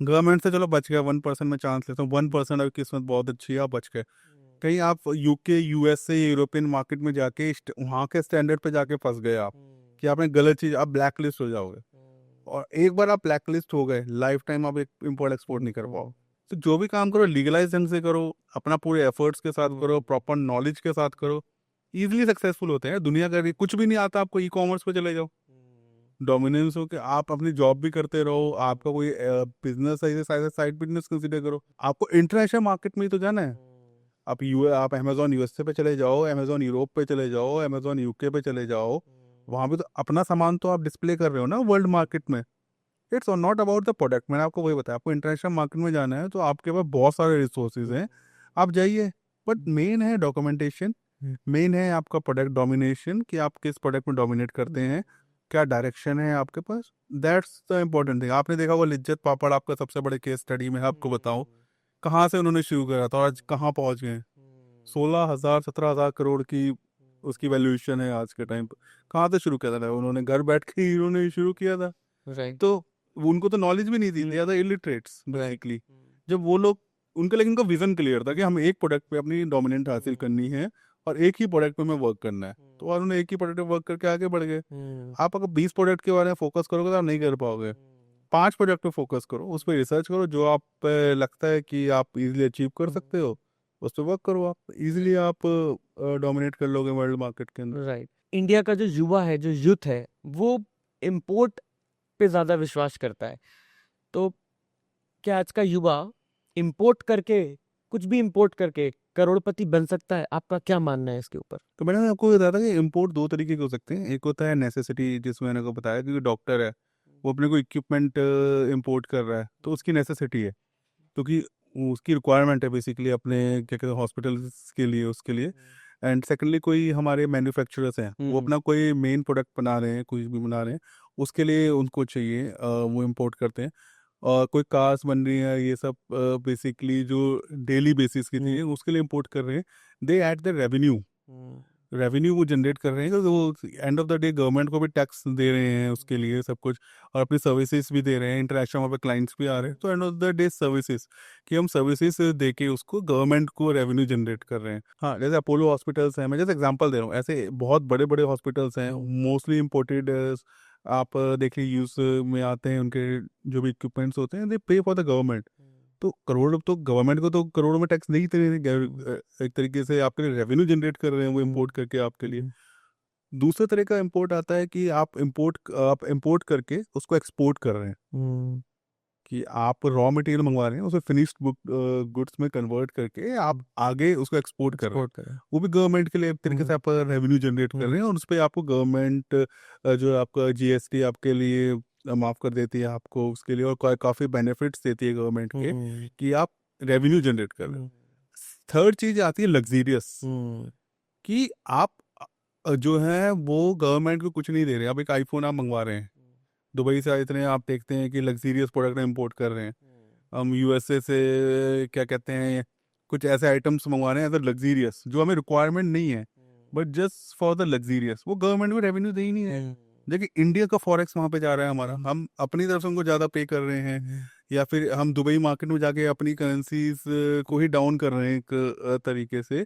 गवर्नमेंट से चलो बच गया, 1% में चांस लेता हूँ, 1%, अभी किस्मत बहुत अच्छी है, आप बच गए। कहीं आप यूके, यूएसए, यूरोपियन मार्केट में जाके वहाँ के स्टैंडर्ड पे जाके फंस गए आप, कि आपने गलत चीज, आप ब्लैक लिस्ट हो जाओगे। और एक बार आप ब्लैक लिस्ट हो गए, लाइफ टाइम आप एक इम्पोर्ट एक्सपोर्ट नहीं कर पाओ। तो जो भी काम करो लीगलाइज ढंग से करो, अपना पूरे एफर्ट्स के साथ करो, प्रॉपर नॉलेज के साथ करो, इजीली सक्सेसफुल होते हैं। दुनिया का कुछ भी नहीं आता आपको, ई कॉमर्स पे चले जाओ, डोमिनेंस हो कि आप अपनी जॉब भी करते रहो, आपका कोई बिजनेस है, साइड बिजनेस कंसीडर करो। आपको इंटरनेशनल मार्केट में ही तो जाना है। आप अमेजोन यूएसए पे चले जाओ, अमेजोन यूरोप पे चले जाओ, अमेजोन यूके पे चले जाओ, वहां पे तो अपना सामान तो आप डिस्प्ले कर रहे हो ना वर्ल्ड मार्केट में। It's not about the product, मैंने आपको वही बताया, आपको इंटरनेशनल मार्केट में जाना है तो आपके पास बहुत सारे रिसोर्सेज हैं, आप जाइए। बट मेन है डॉक्यूमेंटेशन, मेन है आपका प्रोडक्ट डोमिनेशन, कि आप किस प्रोडक्ट में डोमिनेट करते हैं, क्या डायरेक्शन है आपके पास, दैट्स द इम्पोर्टेंट थिंग। आपने देखा वो लिज्जत पापड़ आपका सबसे बड़े केस स्टडी में, आपको बताऊं कहाँ से उन्होंने शुरू करा था और आज कहाँ पहुंच गए। 16,000 17,000 करोड़ की उसकी वैल्यूएशन है आज के टाइम पर। कहाँ से शुरू किया था उन्होंने, घर बैठ के ही उन्होंने शुरू किया था। राइट। तो उनको तो नॉलेज भी नहीं थी, ज्यादा इलिटरेट्स बेसिकली। जब वो लोग, उनका लेकिन उनका विजन क्लियर था कि हमें एक प्रोडक्ट पे अपनी डोमिनेंट हासिल करनी है और एक ही प्रोडक्ट पे हमें वर्क करना है, तो और उन्होंने एक ही प्रोडक्ट पे वर्क करके आगे बढ़ गए। आप अगर 20 प्रोडक्ट के बारे में फोकस करोगे तो आप नहीं कर पाओगे। 5 प्रोडक्ट पे फोकस करो, उस पर रिसर्च करो, जो आप पे लगता है कि आप इजीली अचीव कर सकते हो उस पर वर्क करो, आप इजीली आप डोमिनेट कर लोगे वर्ल्ड मार्केट के अंदर। राइट। इंडिया का जो युवा है, जो यूथ है, वो इम्पोर्ट पे ज्यादा विश्वास करता है। तो क्या आज का युवा इम्पोर्ट करके, कुछ भी इम्पोर्ट करके करोड़पति बन सकता है? आपका क्या मानना है इसके ऊपर? तो मैंने आपको बताया था कि इम्पोर्ट 2 तरीके के हो सकते हैं। एक होता है नेसेसिटी, जिसमें मैंने को बताया कि डॉक्टर है, वो अपने को इक्विपमेंट इम्पोर्ट कर रहा है तो उसकी नेसेसिटी है, क्योंकि उसकी रिक्वायरमेंट है बेसिकली अपने क्या कहते हैं हॉस्पिटल्स के लिए, उसके लिए। एंड सेकेंडली कोई हमारे मैन्युफैक्चरर्स हैं, वो अपना कोई मेन प्रोडक्ट बना रहे हैं, कुछ भी बना रहे हैं, उसके लिए उनको चाहिए, वो इम्पोर्ट करते हैं। और कोई कार्स बन रही है, ये सब बेसिकली जो डेली बेसिस की चाहिए उसके लिए इम्पोर्ट कर रहे हैं। They add the revenue, revenue वो जनरेट कर रहे हैं, क्योंकि वो end of the day government को भी टैक्स दे रहे हैं उसके लिए सब कुछ, और अपनी सर्विसेज भी दे रहे हैं, इंटरनेशनल वहाँ पे क्लाइंट्स भी आ रहे हैं। तो end of the day services कि हम सर्विसेज दे के उसको गवर्नमेंट को रेवेन्यू जनरेट कर रहे हैं। हाँ, जैसे अपोलो हॉस्पिटल्स हैं, मैं जैसे एग्जांपल दे रहा हूँ, ऐसे बहुत बड़े बड़े हॉस्पिटल्स हैं, मोस्टली इम्पोर्टेड। आप देखिए यूज में आते हैं, उनके जो भी इक्विपमेंट्स होते हैं, दे पे फॉर द गवर्नमेंट। तो करोड़, तो गवर्नमेंट को तो करोड़ों में टैक्स नहीं दे रहे, एक तरीके से आपके लिए रेवेन्यू जनरेट कर रहे हैं वो इम्पोर्ट करके आपके लिए। दूसरे तरह का इम्पोर्ट आता है कि आप इम्पोर्ट करके उसको एक्सपोर्ट कर रहे हैं, कि आप रॉ मटेरियल मंगवा रहे हैं, उसे फिनिश्ड गुड्स में कन्वर्ट करके आप आगे उसको एक्सपोर्ट कर रहे हैं। वो भी गवर्नमेंट के लिए एक तरीके से आप रेवेन्यू जनरेट कर रहे हैं, और उस पर आपको गवर्नमेंट जो आपका जीएसटी आपके लिए माफ कर देती है आपको उसके लिए, और काफी बेनिफिट्स देती है गवर्नमेंट के, कि आप रेवेन्यू जनरेट कर रहे हो। थर्ड चीज आती है लग्जीरियस, कि आप जो है वो गवर्नमेंट को कुछ नहीं दे रहे। अब एक आईफोन आप मंगवा रहे हैं, दुबई से इतने आप देखते हैं कि लग्जीरियस प्रोडक्ट इंपोर्ट कर रहे हैं। हम यूएसए से क्या कहते हैं कुछ ऐसे आइटम्स मंगवा रहे हैं एज लग्जीरियस, जो हमें रिक्वायरमेंट नहीं है, but just for the luxurious, वो गवर्नमेंट में रेवेन्यू दे ही नहीं है। देखिए इंडिया का फॉरेक्स वहाँ पे जा रहा है हमारा, हम अपनी तरफ से उनको ज़्यादा पे कर रहे हैं, या फिर हम दुबई मार्केट में जाके अपनी करेंसीज को ही डाउन कर रहे हैं एक तरीके से।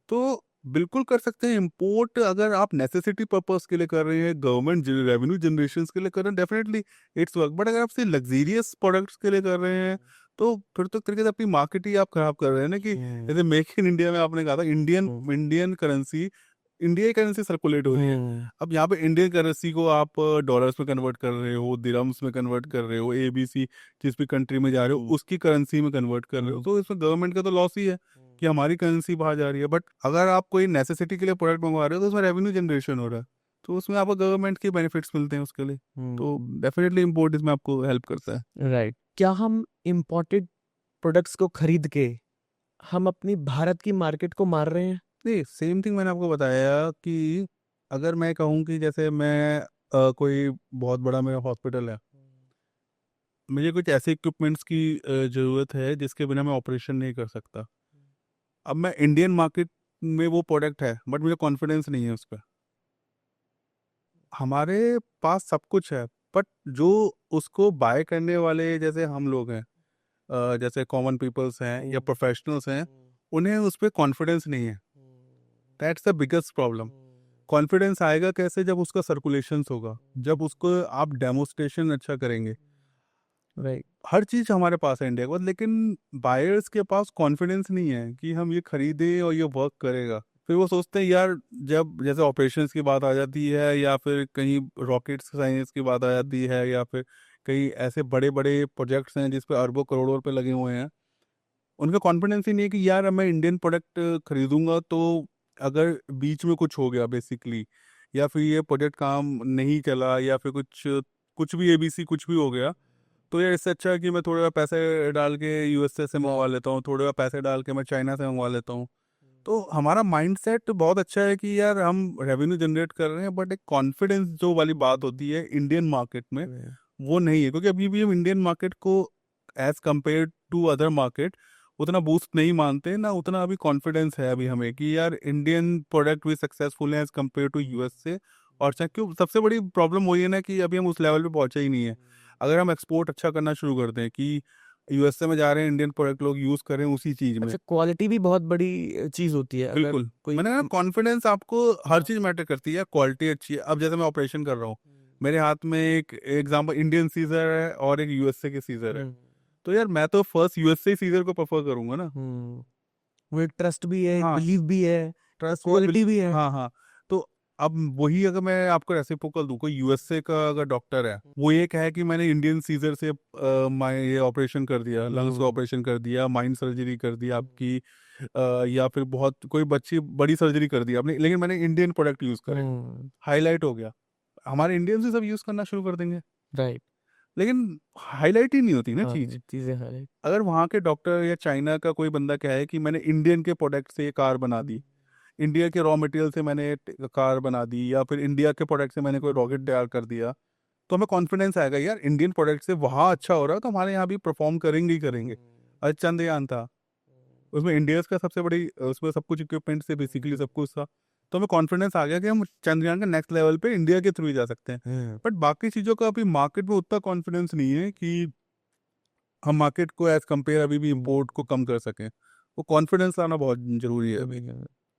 तो बिल्कुल कर सकते हैं इंपोर्ट, अगर आप नेसेसिटी पर्पस के लिए कर रहे हैं, गवर्नमेंट रेवेन्यू जनरेशन के लिए कर रहे हैं, डेफिनेटली इट्स वर्क। बट अगर आप सिर्फ लग्जीरियस प्रोडक्ट्स के लिए कर रहे हैं, तो फिर तो एक तरीके से अपनी मार्केट ही आप खराब कर रहे हैं ना। कि जैसे मेक इन इंडिया में आपने कहा था, इंडियन करेंसी, इंडिया की करेंसी सर्कुलेट हो रही है। अब यहाँ पे इंडियन करेंसी को आप डॉलर्स में कन्वर्ट कर रहे हो, दिरहम्स में कन्वर्ट कर रहे हो, एबीसी जिस भी कंट्री में जा रहे हो उसकी करेंसी में कन्वर्ट कर रहे हो, तो इसमें गवर्नमेंट का तो लॉस ही है कि हमारी करेंसी बाहर जा रही है। बट अगर आप कोई नेसेसिटी के लिए प्रोडक्ट मंगवा रहे हो तो उसमें रेवेन्यू जनरेशन हो रहा है, तो उसमें आपको गवर्नमेंट के बेनिफिट्स मिलते हैं उसके लिए। तो डेफिनेटली इम्पोर्ट इसमें आपको हेल्प करता है। राइट। क्या हम इम्पोर्टेड प्रोडक्ट्स को खरीद के हम अपनी भारत की मार्केट को मार रहे हैं? नहीं, सेम थिंग मैंने आपको बताया कि अगर मैं कहूँ कि जैसे मैं कोई बहुत बड़ा मेरा हॉस्पिटल है, मुझे कुछ ऐसे इक्विपमेंट्स की ज़रूरत है जिसके बिना मैं ऑपरेशन नहीं कर सकता। अब मैं इंडियन मार्केट में वो प्रोडक्ट है, बट मुझे कॉन्फिडेंस नहीं है उस पर। हमारे पास सब कुछ है, बट जो उसको बाय करने वाले जैसे हम लोग हैं, जैसे कॉमन पीपल्स हैं या प्रोफेशनल्स हैं, उन्हें उस पर कॉन्फिडेंस नहीं है। That's the biggest problem. Confidence आएगा कैसे? जब उसका सर्कुलेशन होगा, जब उसको आप डेमोस्ट्रेशन अच्छा करेंगे। राइट। हर चीज हमारे पास है इंडिया के पास, लेकिन बायर्स के पास कॉन्फिडेंस नहीं है कि हम ये खरीदें और ये वर्क करेगा। फिर वो सोचते हैं यार, जब जैसे ऑपरेशंस की बात आ जाती है, या फिर कहीं रॉकेट्स साइंस की बात आ जाती है, या फिर कई ऐसे बड़े बड़े प्रोजेक्ट्स हैं जिस पे अरबों करोड़ों रुपए लगे हुए हैं, उनका कॉन्फिडेंस ही नहीं है कि यार मैं इंडियन प्रोडक्ट खरीदूंगा तो अगर बीच में कुछ हो गया बेसिकली, या फिर ये प्रोजेक्ट काम नहीं चला, या फिर कुछ कुछ भी एबीसी कुछ भी हो गया, तो यार इससे अच्छा है कि मैं थोड़ा पैसे डाल के यूएसए से मंगवा लेता हूँ, थोड़ा पैसे डाल के मैं चाइना से मंगवा लेता हूँ। तो हमारा माइंडसेट बहुत अच्छा है कि यार हम रेवेन्यू जनरेट कर रहे हैं, बट एक कॉन्फिडेंस जो वाली बात होती है इंडियन मार्केट में वो नहीं है, क्योंकि अभी भी हम इंडियन मार्केट को as compare to other market उतना बूस्ट नहीं मानते ना, उतना अभी कॉन्फिडेंस है अभी हमें कि यार इंडियन प्रोडक्ट भी सक्सेसफुल है एज कम्पेयर टू यूएस से। और चाहे क्यों, सबसे बड़ी प्रॉब्लम वही है ना कि अभी हम उस लेवल पे पहुंचे ही नहीं है। अगर हम एक्सपोर्ट अच्छा करना शुरू कर दें कि यूएसए में जा रहे हैं इंडियन प्रोडक्ट लोग यूज करें उसी चीज में। अच्छा, क्वालिटी भी बहुत बड़ी चीज होती है। अगर बिल्कुल, कोई मैंने कहा कॉन्फिडेंस आपको हर चीज मैटर करती है, क्वालिटी अच्छी है। अब जैसे मैं ऑपरेशन कर रहा हूँ, मेरे हाथ में एक एग्जांपल इंडियन सीजर है और एक यूएसए के सीजर है, तो यार मैं तो फर्स्ट यूएसए सीजर को प्रेफर करूंगा ना। वो एक ट्रस्ट भी है, एक हाँ, बिलीव भी है, ट्रस्ट भी है, क्वालिटी भी है। हाँ हाँ। तो अब वही अगर मैं आपको रेसिप्रोकल दूं, कोई यूएसए का अगर डॉक्टर है वो ये कहे कि मैंने इंडियन सीजर से ये ऑपरेशन कर दिया, लंग्स का ऑपरेशन कर दिया, माइंड सर्जरी कर दी आपकी, या फिर बहुत कोई बच्ची बड़ी सर्जरी कर दी आपने, लेकिन मैंने इंडियन प्रोडक्ट यूज करे, हाईलाइट हो गया, हमारे इंडियन से सब यूज करना शुरू कर देंगे। राइट। लेकिन हाईलाइट ही नहीं होती ना हाँ, चीज। चीजें हाईलाइट। अगर वहां के डॉक्टर या चाइना का कोई बंदा कहे कि मैंने इंडियन के प्रोडक्ट से ये कार बना दी, इंडिया के रॉ मटेरियल से मैंने कार बना दी, या फिर इंडिया के प्रोडक्ट से मैंने कोई रॉकेट तैयार कर दिया, तो हमें कॉन्फिडेंस आएगा यार इंडियन प्रोडक्ट से वहाँ अच्छा हो रहा है तो हमारे यहाँ भी परफॉर्म करेंगे ही करेंगे। आज चंद्रयान था, उसमें इंडिया का सबसे बड़ी उसमें सब कुछ इक्विपमेंट से बेसिकली सब कुछ था, तो हमें कॉन्फिडेंस आ गया कि हम चंद्रयान के नेक्स्ट लेवल पे इंडिया के थ्रू ही जा सकते हैं। बट बाकी चीज़ों का अभी मार्केट में उतना कॉन्फिडेंस नहीं है कि हम मार्केट को एज कम्पेयर अभी भी इम्पोर्ट को कम कर सकें। वो कॉन्फिडेंस लाना बहुत जरूरी है अभी।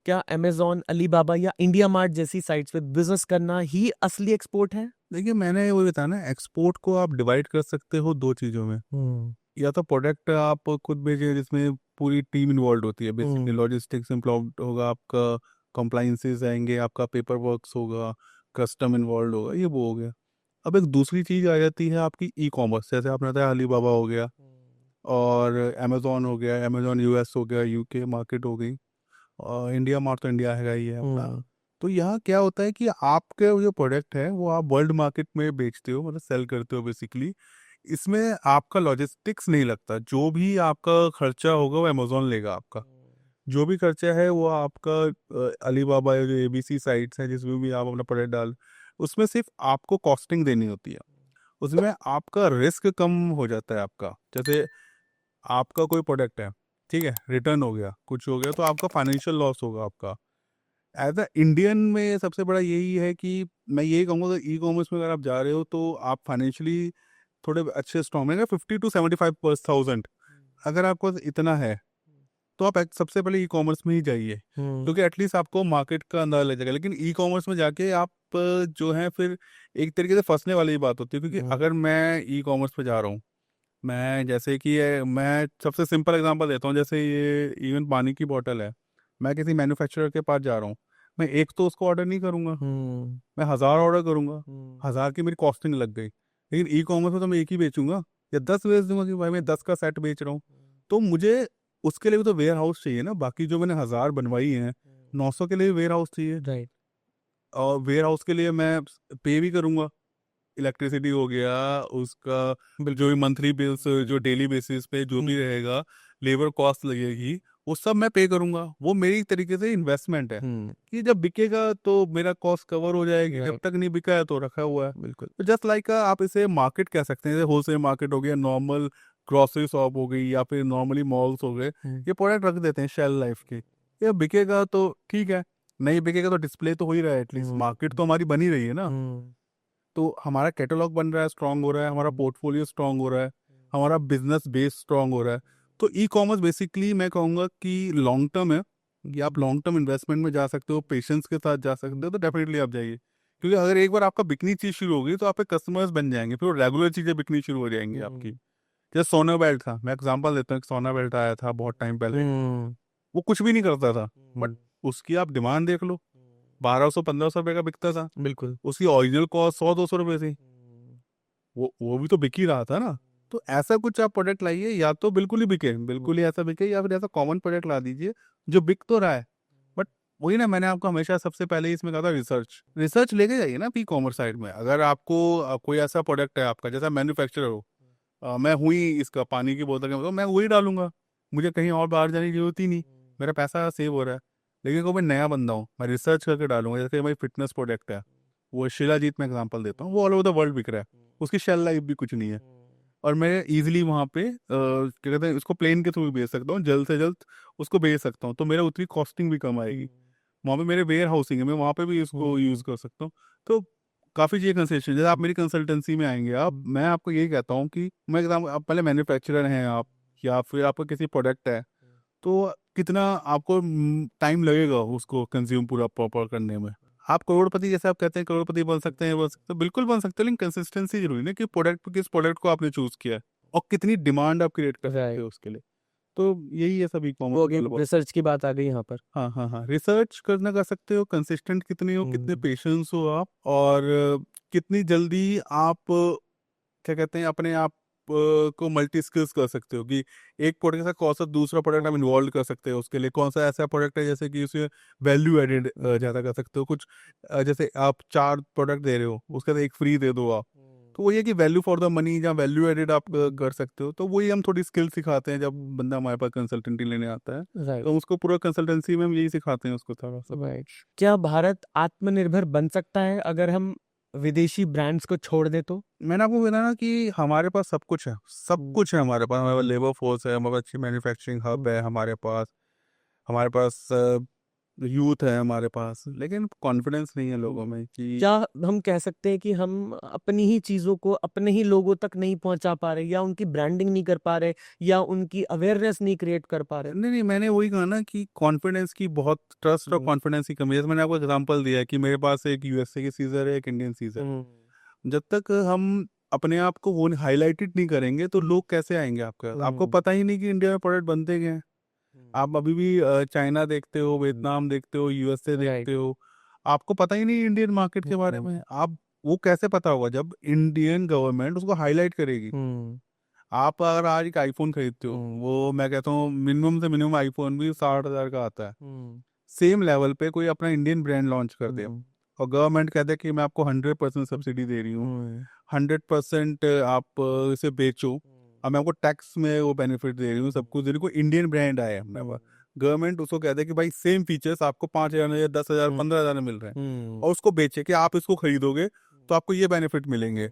क्या अमेजोन, अलीबाबा या इंडिया मार्ट जैसी साइट्स पे बिजनेस करना ही असली एक्सपोर्ट है? देखिए, मैंने वो बताया ना, एक्सपोर्ट को आप डिवाइड कर सकते हो दो चीज़ों में। या तो प्रोडक्ट आप खुद भेजिए जिसमें पूरी टीम इन्वॉल्व होती है, बेसिकली लॉजिस्टिक्स इन्वॉल्व होगा आपका, कंप्लाइंसेस आएंगे, आपका पेपर वर्क्स होगा, कस्टम इन्वॉल्व होगा, ये वो हो गया। अब एक दूसरी चीज़ आ जाती है आपकी ई कॉमर्स, जैसे आपने बताया अलीबाबा हो गया और अमेजोन हो गया, अमेजोन यूएस हो गया, यूके मार्केट हो गई, और इंडिया मार्ट तो इंडिया है ही है अपना। तो यहाँ क्या होता है कि आपके जो प्रोडक्ट है वो आप वर्ल्ड मार्केट में बेचते हो, मतलब सेल करते हो बेसिकली। इसमें आपका लॉजिस्टिक्स नहीं लगता, जो भी आपका खर्चा होगा वो अमेजोन लेगा आपका। जो भी खर्चा है वो आपका अलीबाबा या जो एबीसी साइट्स हैं जिसमें भी आप अपना प्रोडक्ट डाल, उसमें सिर्फ आपको कॉस्टिंग देनी होती है। उसमें आपका रिस्क कम हो जाता है आपका। जैसे आपका कोई प्रोडक्ट है, ठीक है, रिटर्न हो गया, कुछ हो गया, तो आपका फाइनेंशियल लॉस होगा आपका। एज अ इंडियन में सबसे बड़ा यही है कि मैं यही कहूँगा कि ई कॉमर्स में अगर आप जा रहे हो तो आप फाइनेंशियली थोड़े अच्छे स्ट्रॉन्ग रहेंगे, 50 to 75,000 अगर आपको इतना है तो आप सबसे पहले ई कॉमर्स में ही जाइए, क्योंकि एटलीस्ट आपको मार्केट का अंदाजा लग जाएगा। लेकिन ई कॉमर्स में जाके आप जो है फिर एक तरीके से फंसने वाली बात होती है, क्योंकि अगर मैं ई कॉमर्स पे जा रहा हूँ, मैं जैसे कि मैं सबसे सिंपल एग्जांपल देता हूँ, जैसे ये इवन पानी की बोतल है, मैं किसी मैन्युफैक्चरर के पास जा रहा हूँ, मैं एक तो उसको ऑर्डर नहीं करूंगा, मैं 1000 ऑर्डर करूंगा, 1000 की मेरी कॉस्टिंग लग गई। लेकिन ई कॉमर्स में तो मैं एक ही बेचूंगा या 10 बेच दूंगा कि भाई मैं 10 का सेट बेच रहा हूँ। तो मुझे उसके लिए भी तो वेयर हाउस चाहिए ना, बाकी जो मैंने 1000 बनवाई है, 900 के लिए वेयर हाउस चाहिए। राइट। और वेयर हाउस के लिए मैं पे भी करूंगा, इलेक्ट्रिसिटी हो गया उसका, जो भी मंथली बिल्स जो डेली बेसिस पे जो भी रहेगा, लेबर कॉस्ट लगेगी, वो सब मैं पे करूंगा। वो मेरी तरीके से इन्वेस्टमेंट है कि जब बिकेगा तो मेरा कॉस्ट कवर हो जाएगी, जब तक नहीं बिका है तो रखा हुआ है। बिल्कुल। तो जस्ट लाइक आप इसे मार्केट कह सकते हैं, जैसे होलसेल मार्केट हो गया, नॉर्मल ग्रोसरी शॉप हो गई, या फिर नॉर्मली मॉल्स हो गए, ये प्रोडक्ट रख देते हैं शेल लाइफ के। ये बिकेगा तो ठीक है, नहीं बिकेगा तो डिस्प्ले तो हो ही रहा है, एटलीस्ट मार्केट तो हमारी बनी रही है ना। तो हमारा कैटलॉग बन रहा है, स्ट्रांग हो रहा है, हमारा पोर्टफोलियो स्ट्रांग हो रहा है, हमारा बिजनेस बेस स्ट्रांग हो रहा है। तो ई कॉमर्स बेसिकली मैं कहूँगा कि लॉन्ग टर्म है, कि आप लॉन्ग टर्म इन्वेस्टमेंट में जा सकते हो, पेशेंस के साथ जा सकते हो, तो डेफिनेटली आप जाइए। क्योंकि अगर एक बार आपका बिकनी चीज़ शुरू होगी तो आपके कस्टमर्स बन जाएंगे, फिर रेगुलर चीज़ें बिकनी शुरू हो जाएंगी आपकी। जैसे सोना बेल्ट था, मैं एग्जांपल देता हूँ, सोना बेल्ट आया था बहुत टाइम पहले, वो कुछ भी नहीं करता था, बट उसकी आप डिमांड देख लो, 1200 1500 रुपये का बिकता था। बिल्कुल। उसकी ओरिजिनल कॉस्ट 100 200 रुपये थी, वो भी तो बिक ही रहा था ना। तो ऐसा कुछ आप प्रोडक्ट लाइए, या तो बिल्कुल ही बिके, बिल्कुल ही ऐसा बिके, या फिर ऐसा कॉमन प्रोडक्ट ला दीजिए जो बिक तो रहा है। बट वही ना, मैंने आपको हमेशा सबसे पहले ही इसमें कहा था, रिसर्च रिसर्च लेके जाइए ना ई कॉमर्स साइड में। अगर आपको कोई ऐसा प्रोडक्ट है आपका, जैसा मैन्युफैक्चरर हो, मैं हुई इसका पानी की बोतल का, तो मैं वही डालूंगा, मुझे कहीं और बाहर जाने की जरूरत ही नहीं, मेरा पैसा सेव हो रहा है। लेकिन कोई मैं नया बंदा हूँ, मैं रिसर्च करके डालूंगा। जैसे भाई फिटनेस प्रोडक्ट है, वो शिलाजीत में एग्जांपल देता हूँ, वो ऑल ओवर द वर्ल्ड बिक रहा है, उसकी शेल लाइफ भी कुछ नहीं है, और मैं इजीली वहाँ पे क्या कहते हैं, उसको प्लेन के थ्रू भी भेज सकता हूँ, जल्द से जल्द उसको भेज सकता हूँ, तो मेरा उतनी कॉस्टिंग भी कम आएगी। वहाँ पे मेरे वेयर हाउसिंग है, मैं वहाँ पे भी इसको यूज़ कर सकता हूँ। तो काफ़ी चीज़ें कंसेशन, जैसे आप मेरी कंसल्टेंसी में आएंगे, आप, मैं आपको यही कहता हूँ कि मैं एग्जाम, आप पहले मैन्युफैक्चरर हैं आप, या फिर आपका किसी प्रोडक्ट है, तो कितना आपको टाइम लगेगा उसको कंज्यूम पूरा प्रॉपर करने में। आप करोड़पति, जैसे आप कहते हैं करोड़पति बन सकते हैं, बन सकते हैं, बिल्कुल बन सकते हैं, लेकिन कंसिस्टेंसी जरूरी है कि प्रोडक्ट, किस प्रोडक्ट को आपने चूज किया है और कितनी डिमांड आप क्रिएट कर सकते राइट। हो उसके लिए। तो यही है सभी वो कॉमर्स अगेन मतलब। रिसर्च की बात आ गई यहाँ पर। हाँ हाँ हाँ, रिसर्च करना कर सकते हो, कंसिस्टेंट कितने हो, कितने पेशेंस हो आप, और कितनी जल्दी आप क्या कहते हैं, अपने आप को मल्टी स्किल्स कर सकते हो, कि एक प्रोडक्ट के साथ कौन सा दूसरा प्रोडक्ट आप इन्वॉल्व कर सकते हो, उसके लिए कौन सा ऐसा प्रोडक्ट है जैसे कि उसमें वैल्यू एडेड ज़्यादा कर सकते हो कुछ। जैसे आप 4 प्रोडक्ट दे रहे हो, उसके साथ एक फ्री दे दो आप, तो वो ये कि वैल्यू फॉर द मनी या वैल्यू एडेड आप कर सकते हो। तो वही हम थोड़ी स्किल सिखाते हैं जब बंदा हमारे पास कंसल्टेंटी लेने आता है, राइट। तो उसको पूरा कंसल्टेंसी में हम यही सिखाते हैं उसको थोड़ा सब राइट। कुछ। क्या भारत आत्मनिर्भर बन सकता है अगर हम विदेशी ब्रांड्स को छोड़ दे तो? मैंने आपको बताया ना कि हमारे पास सब कुछ है, सब कुछ है हमारे पास। हमारे पास लेबर फोर्स है, हमारे पास अच्छी मैन्युफैक्चरिंग हब है हमारे पास यूथ है हमारे पास, लेकिन कॉन्फिडेंस नहीं है लोगों में कि। क्या हम कह सकते हैं कि हम अपनी ही चीजों को अपने ही लोगों तक नहीं पहुंचा पा रहे, या उनकी ब्रांडिंग नहीं कर पा रहे, या उनकी अवेयरनेस नहीं क्रिएट कर पा रहे? नहीं नहीं, मैंने वही कहा ना कि कॉन्फिडेंस की बहुत, ट्रस्ट और कॉन्फिडेंस की कमी है। जैसे मैंने आपको एग्जांपल दिया है कि मेरे पास एक यूएसए की सीजर है, एक इंडियन सीजर है। जब तक हम अपने आप को वो हाईलाइटेड नहीं करेंगे तो लोग कैसे आएंगे आपके पास? आपको पता ही नहीं कि इंडिया में प्रोडक्ट बनते क्या हैं। आप अभी भी चाइना देखते हो, वियतनाम देखते हो, यूएसए राइट। देखते हो, आपको पता ही नहीं इंडियन मार्केट के बारे में। आप, वो कैसे पता होगा जब इंडियन गवर्नमेंट उसको हाईलाइट करेगी। आप अगर आज एक आईफोन खरीदते हो, वो मैं कहता हूँ मिनिमम से मिनिमम आईफोन भी 60,000 का आता है। सेम लेवल पे कोई अपना इंडियन ब्रांड लॉन्च कर दे और गवर्नमेंट कहते हैं कि मैं आपको 100% सब्सिडी दे रही हूँ, 100% आप इसे बेचो, और मैं आपको टैक्स में वो बेनिफिट दे रही हूँ, सब कुछ दे रही हूँ, कोई इंडियन ब्रांड आया है मेरे पास। गवर्नमेंट उसको कहते हैं कि भाई सेम फीचर्स आपको 5,000 या 10,000 15,000 में मिल रहे हैं, और उसको बेचे कि आप इसको खरीदोगे तो आपको ये बेनिफिट मिलेंगे।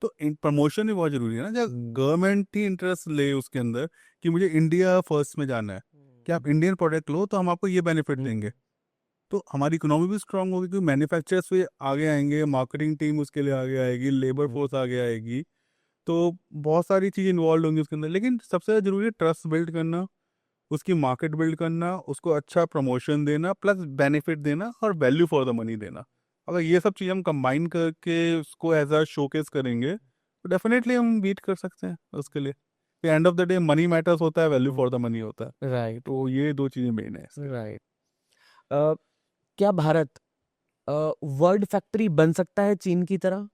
तो प्रमोशन भी बहुत जरूरी है ना, जब गवर्नमेंट ही इंटरेस्ट ले उसके अंदर कि मुझे इंडिया फर्स्ट में जाना है, कि आप इंडियन प्रोडक्ट लो तो हम आपको ये बेनिफिट देंगे, तो हमारी इकोनॉमी भी स्ट्रांग होगी, क्योंकि मैन्युफैक्चरर्स भी आगे आएंगे, मार्केटिंग टीम उसके लिए आगे आएगी, लेबर फोर्स आगे आएगी, तो बहुत सारी चीज़ इन्वॉल्व होंगी उसके अंदर। लेकिन सबसे ज़्यादा जरूरी है ट्रस्ट बिल्ड करना, उसकी मार्केट बिल्ड करना, उसको अच्छा प्रमोशन देना, प्लस बेनिफिट देना और वैल्यू फॉर द मनी देना। अगर ये सब चीज़ हम कंबाइन करके उसको एज अ शोकेस करेंगे तो डेफिनेटली हम बीट कर सकते हैं उसके लिए। End of the day money matters होता है, वैल्यू फॉर द मनी होता है। राइट। तो ये दो चीज़ें मेन है इसके। राइट। क्या भारत वर्ल्ड फैक्ट्री बन सकता है चीन की तरह?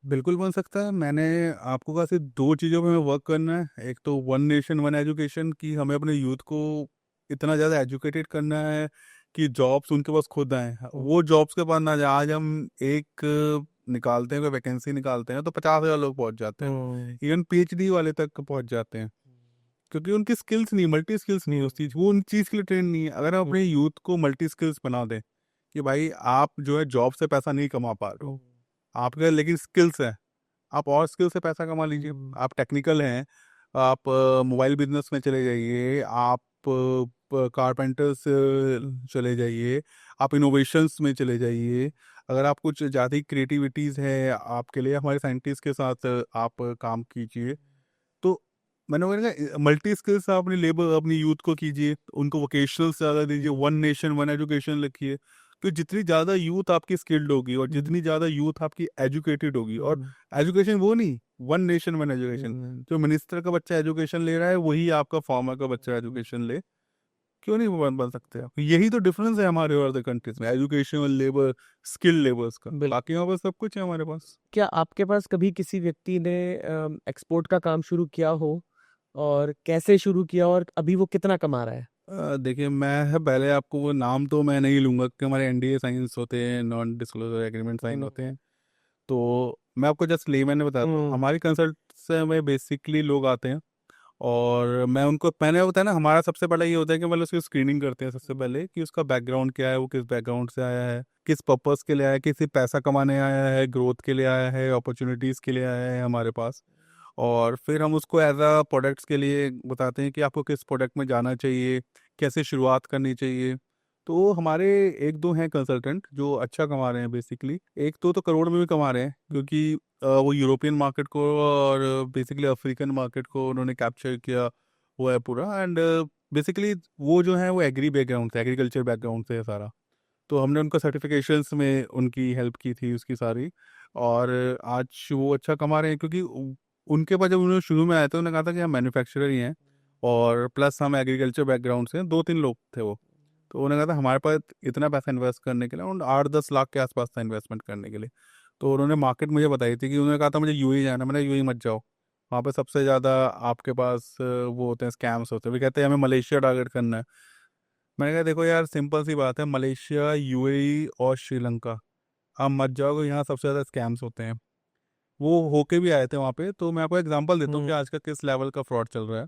बिल्कुल बन सकता है। मैंने आपको कहा सिर्फ 2 चीज़ों पे हमें वर्क करना है। एक तो वन नेशन वन एजुकेशन, की हमें अपने यूथ को इतना ज़्यादा एजुकेटेड करना है कि जॉब्स उनके पास खुद आए, वो जॉब्स के पास ना जाए। आज हम एक निकालते हैं, कोई वैकेंसी निकालते हैं तो 50,000 लोग पहुंच जाते हैं, इवन पीएचडी वाले तक पहुंच जाते हैं, क्योंकि उनकी स्किल्स नहीं, मल्टी स्किल्स नहीं है उस चीज़, वो उन चीज़ के लिए ट्रेन नहीं है। अगर हम अपने यूथ को मल्टी स्किल्स बना दें कि भाई आप जो है जॉब से पैसा नहीं कमा पा रहे हो, आपके लेकिन स्किल्स है, आप और स्किल से पैसा कमा लीजिए। आप टेक्निकल हैं, आप मोबाइल बिजनेस में चले जाइए, आप कारपेंटर्स चले जाइए, आप इनोवेशंस में चले जाइए। अगर आप कुछ ज़्यादा क्रिएटिविटीज़ है आपके लिए, हमारे साइंटिस्ट के साथ आप काम कीजिए। तो मैंने बोला मल्टी स्किल्स आप अपनी लेबर, अपनी यूथ को कीजिए, उनको वोकेशनल ज़्यादा दीजिए, वन नेशन वन एजुकेशन लिखिए। तो जितनी ज़्यादा यूथ आपकी स्किल्ड होगी और जितनी ज़्यादा यूथ आपकी एजुकेटेड होगी, और एजुकेशन वो नहीं, वन नेशन वन एजुकेशन, जो मिनिस्टर का बच्चा एजुकेशन ले रहा है वही आपका फार्मर का बच्चा एजुकेशन ले, क्यों नहीं वो बन सकते आप? यही तो डिफरेंस है हमारे और अदर कंट्रीज में, एजुकेशन और लेबर, स्किल्ड लेबर्स का। बिल्कुल। बाकी वहाँ पर सब कुछ है हमारे पास। क्या आपके पास कभी किसी व्यक्ति ने एक्सपोर्ट का काम शुरू किया हो, और कैसे शुरू किया, और अभी वो कितना कमा रहा है? देखिए, मैं पहले आपको वो नाम तो मैं नहीं लूंगा क्योंकि हमारे एनडीए साइंस होते हैं, नॉन डिस्क्लोजर एग्रीमेंट साइन होते हैं। तो मैं आपको जस्ट लेमैन में बताता हूँ, हमारी कंसल्ट से में बेसिकली लोग आते हैं और मैंने बताया ना, हमारा सबसे पहले ये होता है कि मतलब उसकी स्क्रीनिंग करते हैं सबसे पहले कि उसका बैकग्राउंड क्या है, वो किस बैकग्राउंड से आया है, किस पर्पस के लिए आया है, किसी पैसा कमाने आया है, ग्रोथ के लिए आया है, अपॉर्चुनिटीज़ के लिए आया है हमारे पास। और फिर हम उसको एज अ प्रोडक्ट्स के लिए बताते हैं कि आपको किस प्रोडक्ट में जाना चाहिए, कैसे शुरुआत करनी चाहिए। तो हमारे एक दो हैं कंसल्टेंट जो अच्छा कमा रहे हैं बेसिकली, एक तो करोड़ में भी कमा रहे हैं, क्योंकि वो यूरोपियन मार्केट को और बेसिकली अफ्रीकन मार्केट को उन्होंने कैप्चर किया हुआ है पूरा। एंड बेसिकली वो जो है वो एग्री बैकग्राउंड से, एग्रीकल्चर बैकग्राउंड से है सारा। तो हमने उनको सर्टिफिकेशंस में उनकी हेल्प की थी उसकी सारी। और आज वो अच्छा कमा रहे हैं, क्योंकि उनके पास जब उन्होंने शुरू में आए थे उन्होंने कहा था कि हम मैन्युफैक्चरर ही हैं और प्लस हम एग्रीकल्चर बैकग्राउंड से हैं, 2-3 लोग थे वो। तो उन्होंने कहा था हमारे पास इतना पैसा इन्वेस्ट करने के लिए, और 8-10 लाख के आसपास था इन्वेस्टमेंट करने के लिए। तो उन्होंने मार्केट मुझे बताई थी कि उन्होंने कहा था मुझे यूएई जाना। मैंने यूएई मत जाओ, वहाँ पे सबसे ज़्यादा आपके पास वो होते हैं, स्कैम्स होते हैं। वे कहते हैं हमें मलेशिया टारगेट करना है। मैंने कहा देखो यार, सिंपल सी बात है, मलेशिया, यूएई और श्रीलंका, आप मत जाओगे, यहाँ सबसे ज़्यादा स्कैम्स होते हैं। वो होके भी आए थे वहाँ पे। तो मैं आपको एग्जांपल देता हूँ कि आज का किस लेवल का फ्रॉड चल रहा है।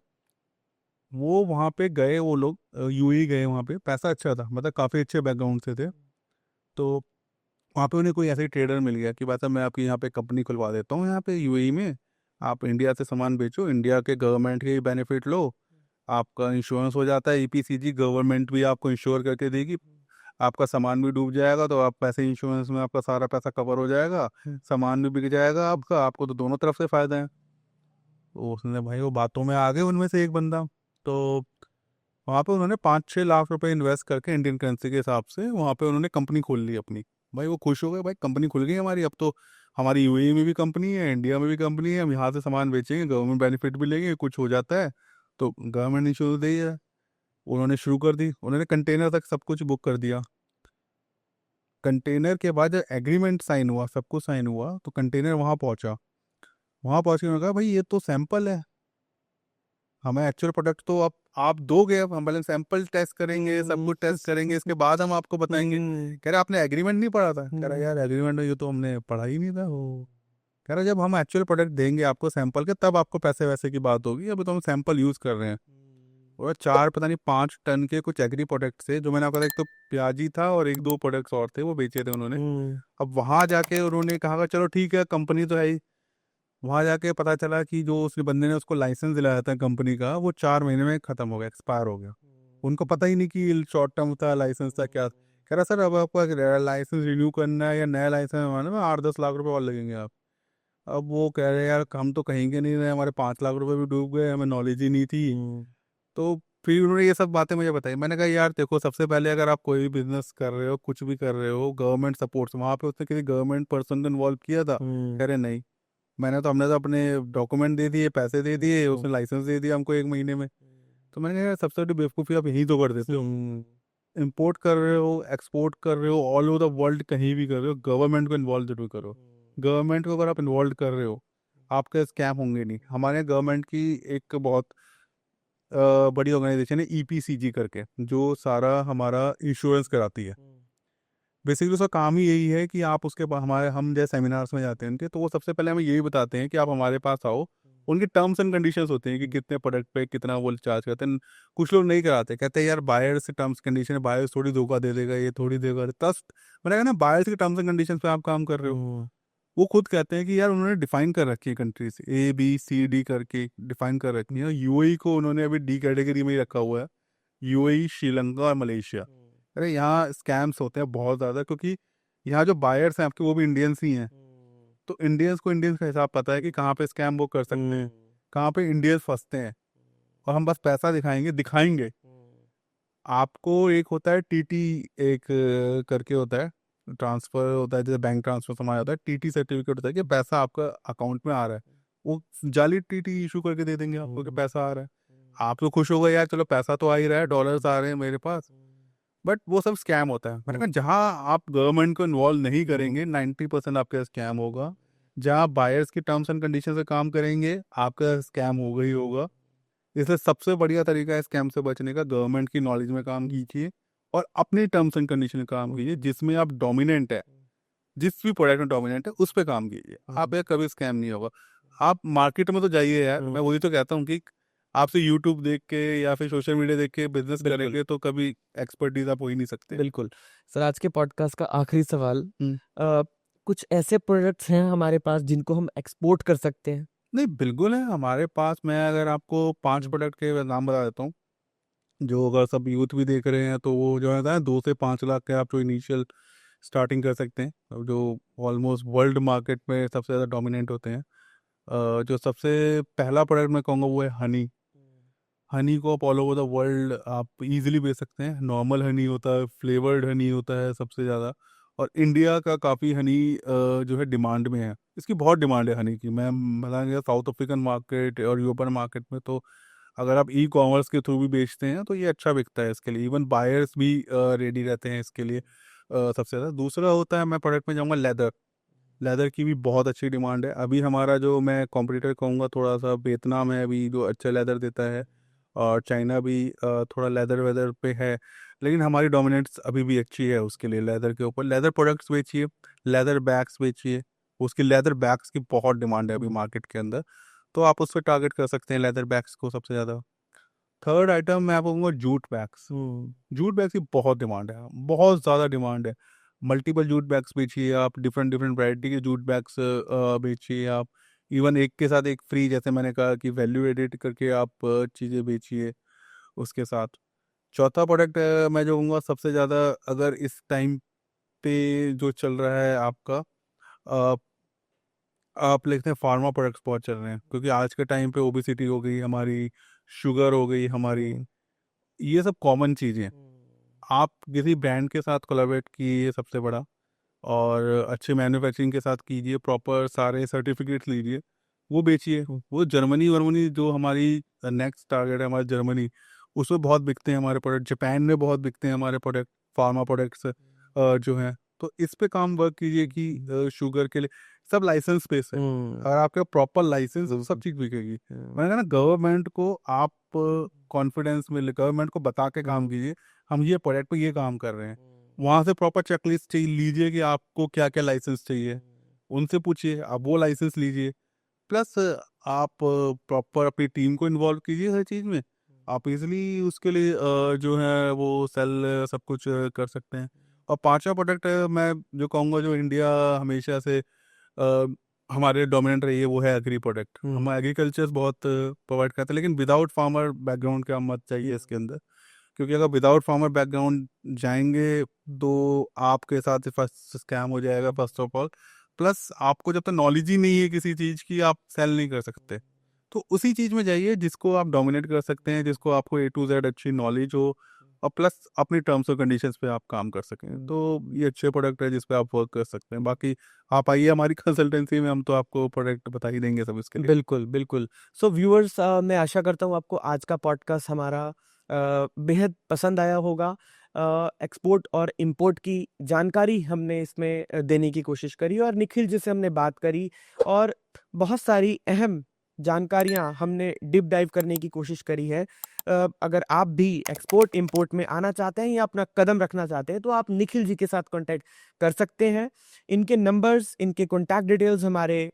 वो वहाँ पे गए, वो लोग यूएई गए, वहाँ पे पैसा अच्छा था, मतलब काफ़ी अच्छे बैकग्राउंड से थे। तो वहाँ पे उन्हें कोई ऐसे ट्रेडर मिल गया कि भाई साहब मैं आपकी यहाँ पे कंपनी खुलवा देता हूँ यहाँ पे यूएई में, आप इंडिया से सामान बेचो, इंडिया के गवर्नमेंट के बेनिफिट लो, आपका इंश्योरेंस हो जाता है, ईपीसीजी गवर्नमेंट भी आपको इंश्योर करके देगी, आपका सामान भी डूब जाएगा तो आप पैसे इंश्योरेंस में आपका सारा पैसा कवर हो जाएगा, सामान भी बिक जाएगा आपका, आपको तो दोनों तरफ से फायदा है। तो उसने भाई वो बातों में आ गए उनमें से एक बंदा। तो वहाँ पे उन्होंने 5-6 लाख रुपए इन्वेस्ट करके इंडियन करेंसी के हिसाब से वहाँ पे उन्होंने कंपनी खोल ली अपनी। भाई वो खुश हो गए, भाई कंपनी खुल गई हमारी, अब तो हमारी यूएई में भी कंपनी है, इंडिया में भी कंपनी है, हम यहाँ से सामान बेचेंगे, गवर्नमेंट बेनिफिट भी लेंगे, कुछ हो जाता है तो गवर्नमेंट इंश्योरेंस दे ही है। उन्होंने शुरू कर दी, उन्होंने कंटेनर तक सब कुछ बुक कर दिया। कंटेनर के बाद जब एग्रीमेंट साइन हुआ, सब कुछ साइन हुआ, तो कंटेनर वहाँ पहुँचा। वहाँ पहुँच के उन्होंने कहा भाई ये तो सैंपल है, हमें एक्चुअल प्रोडक्ट तो आप दोगे, अब हम पहले सैंपल टेस्ट करेंगे, सब कुछ टेस्ट करेंगे, इसके बाद हम आपको बताएंगे। कह रहे आपने एग्रीमेंट नहीं पढ़ा था? कह रहा यार एग्रीमेंट ये तो हमने पढ़ा ही नहीं था। कह रहा जब हम एक्चुअल प्रोडक्ट देंगे आपको सैंपल के, तब आपको पैसे वैसे की बात होगी, अभी तो हम सैंपल यूज कर रहे हैं। और 4 पता नहीं 5 टन के कुछ एग्री प्रोडक्ट थे जो मैंने आपको, एक तो प्याजी था और एक दो प्रोडक्ट्स और थे, वो बेचे थे उन्होंने। अब वहां जाके उन्होंने कहा चलो ठीक है, कंपनी तो है ही। वहां जाके पता चला कि जो उस बंदे ने उसको लाइसेंस दिलाया था कंपनी का, वो 4 महीने में खत्म हो गया, एक्सपायर हो गया। उनको पता ही नहीं कि शॉर्ट टर्म था, लाइसेंस था क्या। कह रहा सर अब आपको लाइसेंस रिन्यू करना है या नया लाइसेंस बनवाने में 8-10 लाख रुपए और लगेंगे आप। अब वो कह रहे यार हम तो कहीं के नहीं रहे, हमारे 5 लाख रुपए भी डूब गए, हमें नॉलेज ही नहीं थी। तो फिर उन्होंने ये सब बातें मुझे बताई। मैंने कहा यार देखो, सबसे पहले अगर आप कोई भी बिजनेस कर रहे हो, कुछ भी कर रहे हो, गवर्नमेंट सपोर्ट, वहां पे उसने किसी गवर्नमेंट पर्सन को इन्वॉल्व किया था? कह रहे नहीं, हमने तो अपने डॉक्यूमेंट दे दिए, पैसे दे दिए, उसने लाइसेंस दे दिया हमको 1 महीने में। तो मैंने कहा यार सबसे बड़ी बेवकूफ़ी आप यही तो कर देते हो। इम्पोर्ट कर रहे हो, एक्सपोर्ट कर रहे हो, ऑल ओवर द वर्ल्ड कहीं भी कर रहे हो, गवर्नमेंट को इन्वॉल्व जरूर करो। गवर्नमेंट को अगर आप इन्वॉल्व कर रहे हो, आपके स्कैम होंगे नहीं। हमारे गवर्नमेंट की एक बहुत बड़ी ऑर्गेनाइजेशन है ईपीसीजी करके, जो सारा हमारा इंश्योरेंस कराती है। बेसिकली उसका काम ही यही है कि आप उसके बाद हमारे, हम जैसे सेमिनार्स में जाते हैं उनके, तो वो सबसे पहले हमें यही बताते हैं कि आप हमारे पास आओ। उनके टर्म्स एंड कंडीशंस होते हैं कि कितने प्रोडक्ट पे कितना वो चार्ज करते हैं। कुछ लोग नहीं कराते, कहते हैं यार बायर से टर्म्स कंडीशन है, बायर थोड़ी धोखा दे देगा, ये थोड़ी देगा ट्रस्ट। मैंने कहा ना, बायर के टर्म्स एंड कंडीशन पे आप काम कर रहे हो। वो खुद कहते हैं कि यार उन्होंने डिफाइन कर रखी है कंट्रीज, ABCD करके डिफाइन कर रखी है। यूएई को उन्होंने अभी डी कैटेगरी में ही रखा हुआ है, यूएई, श्रीलंका और मलेशिया। अरे यहाँ स्कैम्स होते हैं बहुत ज़्यादा, क्योंकि यहाँ जो बायर्स हैं आपके वो भी इंडियंस ही हैं। तो इंडियंस को इंडियंस का हिसाब पता है कि कहाँ पे स्कैम वो कर सकते हैं, कहाँ पे इंडियंस फंसते हैं। और हम बस पैसा दिखाएंगे दिखाएंगे। आपको एक होता है टीटी, एक करके होता है, ट्रांसफर होता है, जैसे बैंक ट्रांसफर समय होता है, टीटी सर्टिफिकेट होता है कि पैसा आपका अकाउंट में आ रहा है। वो जाली टीटी इशू करके दे देंगे आपको कि पैसा आ रहा है। आप तो खुश हो गए यार, चलो पैसा तो आ ही रहा है, डॉलर्स आ रहे हैं मेरे पास। बट वो सब स्कैम होता है। मैंने कहा जहाँ आप गवर्नमेंट को इन्वॉल्व नहीं करेंगे, 90% आपका स्कैम होगा। जहाँ बायर्स की टर्म्स एंड कंडीशन से काम करेंगे, आपका स्कैम होगा ही होगा। इसलिए सबसे बढ़िया तरीका है स्कैम से बचने का, गवर्नमेंट की नॉलेज में काम कीजिए और अपनी टर्म्स एंड कंडीशन में काम कीजिए, जिसमें आप डोमिनेंट है, जिस भी प्रोडक्ट में डोमिनेंट है उस पर काम कीजिए, आप कभी स्कैम नहीं होगा। आप मार्केट में तो जाइए यार, मैं वही तो कहता हूँ कि आपसे यूट्यूब देख के या फिर सोशल मीडिया देख के बिजनेस बिल्कुल। करेंगे तो कभी एक्सपर्टीज आप हो ही नहीं सकते। बिल्कुल। सर, आज के पॉडकास्ट का आखिरी सवाल, हम्म। कुछ ऐसे प्रोडक्ट्स हैं हमारे पास जिनको हम एक्सपोर्ट कर सकते हैं? नहीं, बिल्कुल है हमारे पास। मैं अगर आपको 5 हम्म। प्रोडक्ट के नाम बता देता हूँ, जो अगर सब यूथ भी देख रहे हैं तो वो जो है 2 से 5 लाख के आप जो इनिशियल स्टार्टिंग कर सकते हैं, और जो ऑलमोस्ट वर्ल्ड मार्केट में सबसे ज़्यादा डोमिनेंट होते हैं। जो सबसे पहला प्रोडक्ट मैं कहूँगा वो है हनी। हनी को आप ऑल ओवर द वर्ल्ड आप इजीली बेच सकते हैं। नॉर्मल हनी होता है, फ्लेवर्ड हनी होता है सबसे ज़्यादा। और इंडिया का काफ़ी हनी जो है डिमांड में है। इसकी बहुत डिमांड है हनी की। मैं बताएंगे साउथ अफ्रीकन मार्केट और यूरोपियन मार्केट में तो अगर आप ई कॉमर्स के थ्रू भी बेचते हैं तो ये अच्छा बिकता है। इसके लिए इवन बायर्स भी रेडी रहते हैं इसके लिए सबसे ज़्यादा। दूसरा होता है, मैं प्रोडक्ट में जाऊँगा लेदर। लेदर की भी बहुत अच्छी डिमांड है। अभी हमारा जो मैं कॉम्पिटिटर कहूँगा थोड़ा सा वियतनाम है अभी, जो अच्छा लेदर देता है। और चाइना भी थोड़ा लेदर वेदर पे है, लेकिन हमारी डोमिनेंस अभी भी अच्छी है उसके लिए। लेदर के ऊपर लेदर प्रोडक्ट्स बेचिए, लेदर बैग्स बेचिए। उसकी लेदर बैग्स की बहुत डिमांड है अभी मार्केट के अंदर, तो आप उस पर टारगेट कर सकते हैं लेदर बैग्स को सबसे ज़्यादा। थर्ड आइटम मैं आपको कहूँगा जूट बैग्स। जूट बैग्स की बहुत डिमांड है, बहुत ज़्यादा डिमांड है। मल्टीपल जूट बैग्स बेचिए आप, डिफरेंट डिफरेंट वैरायटी के जूट बैग्स बेचिए आप। इवन एक के साथ एक फ्री, जैसे मैंने कहा कि वैल्यू एडिट करके आप चीज़ें बेचिए उसके साथ। चौथा प्रोडक्ट मैं जो कहूँगा सबसे ज़्यादा, अगर इस टाइम पे जो चल रहा है आपका, अ, आप लिखते हैं फार्मा प्रोडक्ट्स बहुत चल रहे हैं, क्योंकि आज के टाइम पे ओबेसिटी हो गई हमारी, शुगर हो गई हमारी, ये सब कॉमन चीज़ें हैं। आप किसी ब्रांड के साथ कोलैबोरेट कीजिए सबसे बड़ा, और अच्छे मैन्युफैक्चरिंग के साथ कीजिए, प्रॉपर सारे सर्टिफिकेट्स लीजिए, वो बेचिए। वो जर्मनी वर्मनी जो हमारी नेक्स्ट टारगेट है हमारा, जर्मनी, उसमें बहुत बिकते हैं हमारे प्रोडक्ट। जापान में बहुत बिकते हैं हमारे प्रोडक्ट, फार्मा प्रोडक्ट्स जो हैं। तो इस पे काम वर्क कीजिए कि शुगर के लिए सब लाइसेंस बेस है। अगर आपके प्रॉपर लाइसेंस तो सब चीज़ बिकेगी। मैंने कहा ना, गवर्नमेंट को आप कॉन्फिडेंस में, गवर्नमेंट को बता के काम कीजिए हम ये प्रोडक्ट पे ये काम कर रहे हैं। वहाँ से प्रॉपर चेकलिस्ट चाहिए लीजिए कि आपको क्या क्या लाइसेंस चाहिए, उनसे पूछिए, आप वो लाइसेंस लीजिए। प्लस आप प्रॉपर अपनी टीम को इन्वॉल्व कीजिए हर चीज़ में। आप इजीली उसके लिए जो है वो सेल सब कुछ कर सकते हैं। और पांचवा प्रोडक्ट मैं जो कहूँगा, जो इंडिया हमेशा से हमारे डोमिनेंट रही है, वो है एग्री प्रोडक्ट। हम एग्रीकल्चर बहुत प्रोवाइड करते हैं, लेकिन विदाउट फार्मर बैकग्राउंड का मत चाहिए इसके अंदर। क्योंकि अगर विदाउट फार्मर बैकग्राउंड जाएंगे तो आपके साथ फर्स्ट स्कैम हो जाएगा फर्स्ट ऑफ ऑल। प्लस आपको जब तक नॉलेज ही नहीं है किसी चीज़ की, आप सेल नहीं कर सकते। तो उसी चीज़ में जाइए जिसको आप डोमिनेट कर सकते हैं, जिसको आपको ए टू जेड अच्छी नॉलेज हो, और प्लस अपनी टर्म्स और कंडीशंस पे आप काम कर सकें। तो ये अच्छे प्रोडक्ट है जिस पे आप वर्क कर सकते हैं। बाकी आप आइए हमारी कंसल्टेंसी में, हम तो आपको प्रोडक्ट बता ही देंगे सब इसके लिए। बिल्कुल, बिल्कुल। सो व्यूअर्स, मैं आशा करता हूँ आपको आज का पॉडकास्ट हमारा बेहद पसंद आया होगा। एक्सपोर्ट और इंपोर्ट की जानकारी हमने इसमें देने की कोशिश करी, और निखिल जी से हमने बात करी, और बहुत सारी अहम जानकारियाँ हमने डीप डाइव करने की कोशिश करी है। अगर आप भी एक्सपोर्ट इंपोर्ट में आना चाहते हैं या अपना कदम रखना चाहते हैं, तो आप निखिल जी के साथ कॉन्टैक्ट कर सकते हैं। इनके नंबर्स, इनके कॉन्टैक्ट डिटेल्स हमारे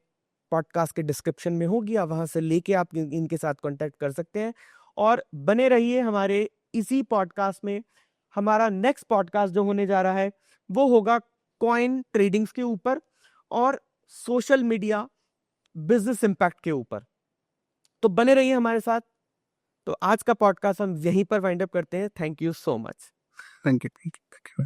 पॉडकास्ट के डिस्क्रिप्शन में होगी, आप वहां से लेके आप इनके साथ कांटेक्ट कर सकते हैं। और बने रहिए हमारे इसी पॉडकास्ट में। हमारा नेक्स्ट पॉडकास्ट जो होने जा रहा है वो होगा कॉइन ट्रेडिंग्स के ऊपर और सोशल मीडिया बिजनेस इम्पैक्ट के ऊपर। तो बने रहिए हमारे साथ। तो आज का पॉडकास्ट हम यहीं पर वाइंड अप करते हैं। Thank you so much. Thank you.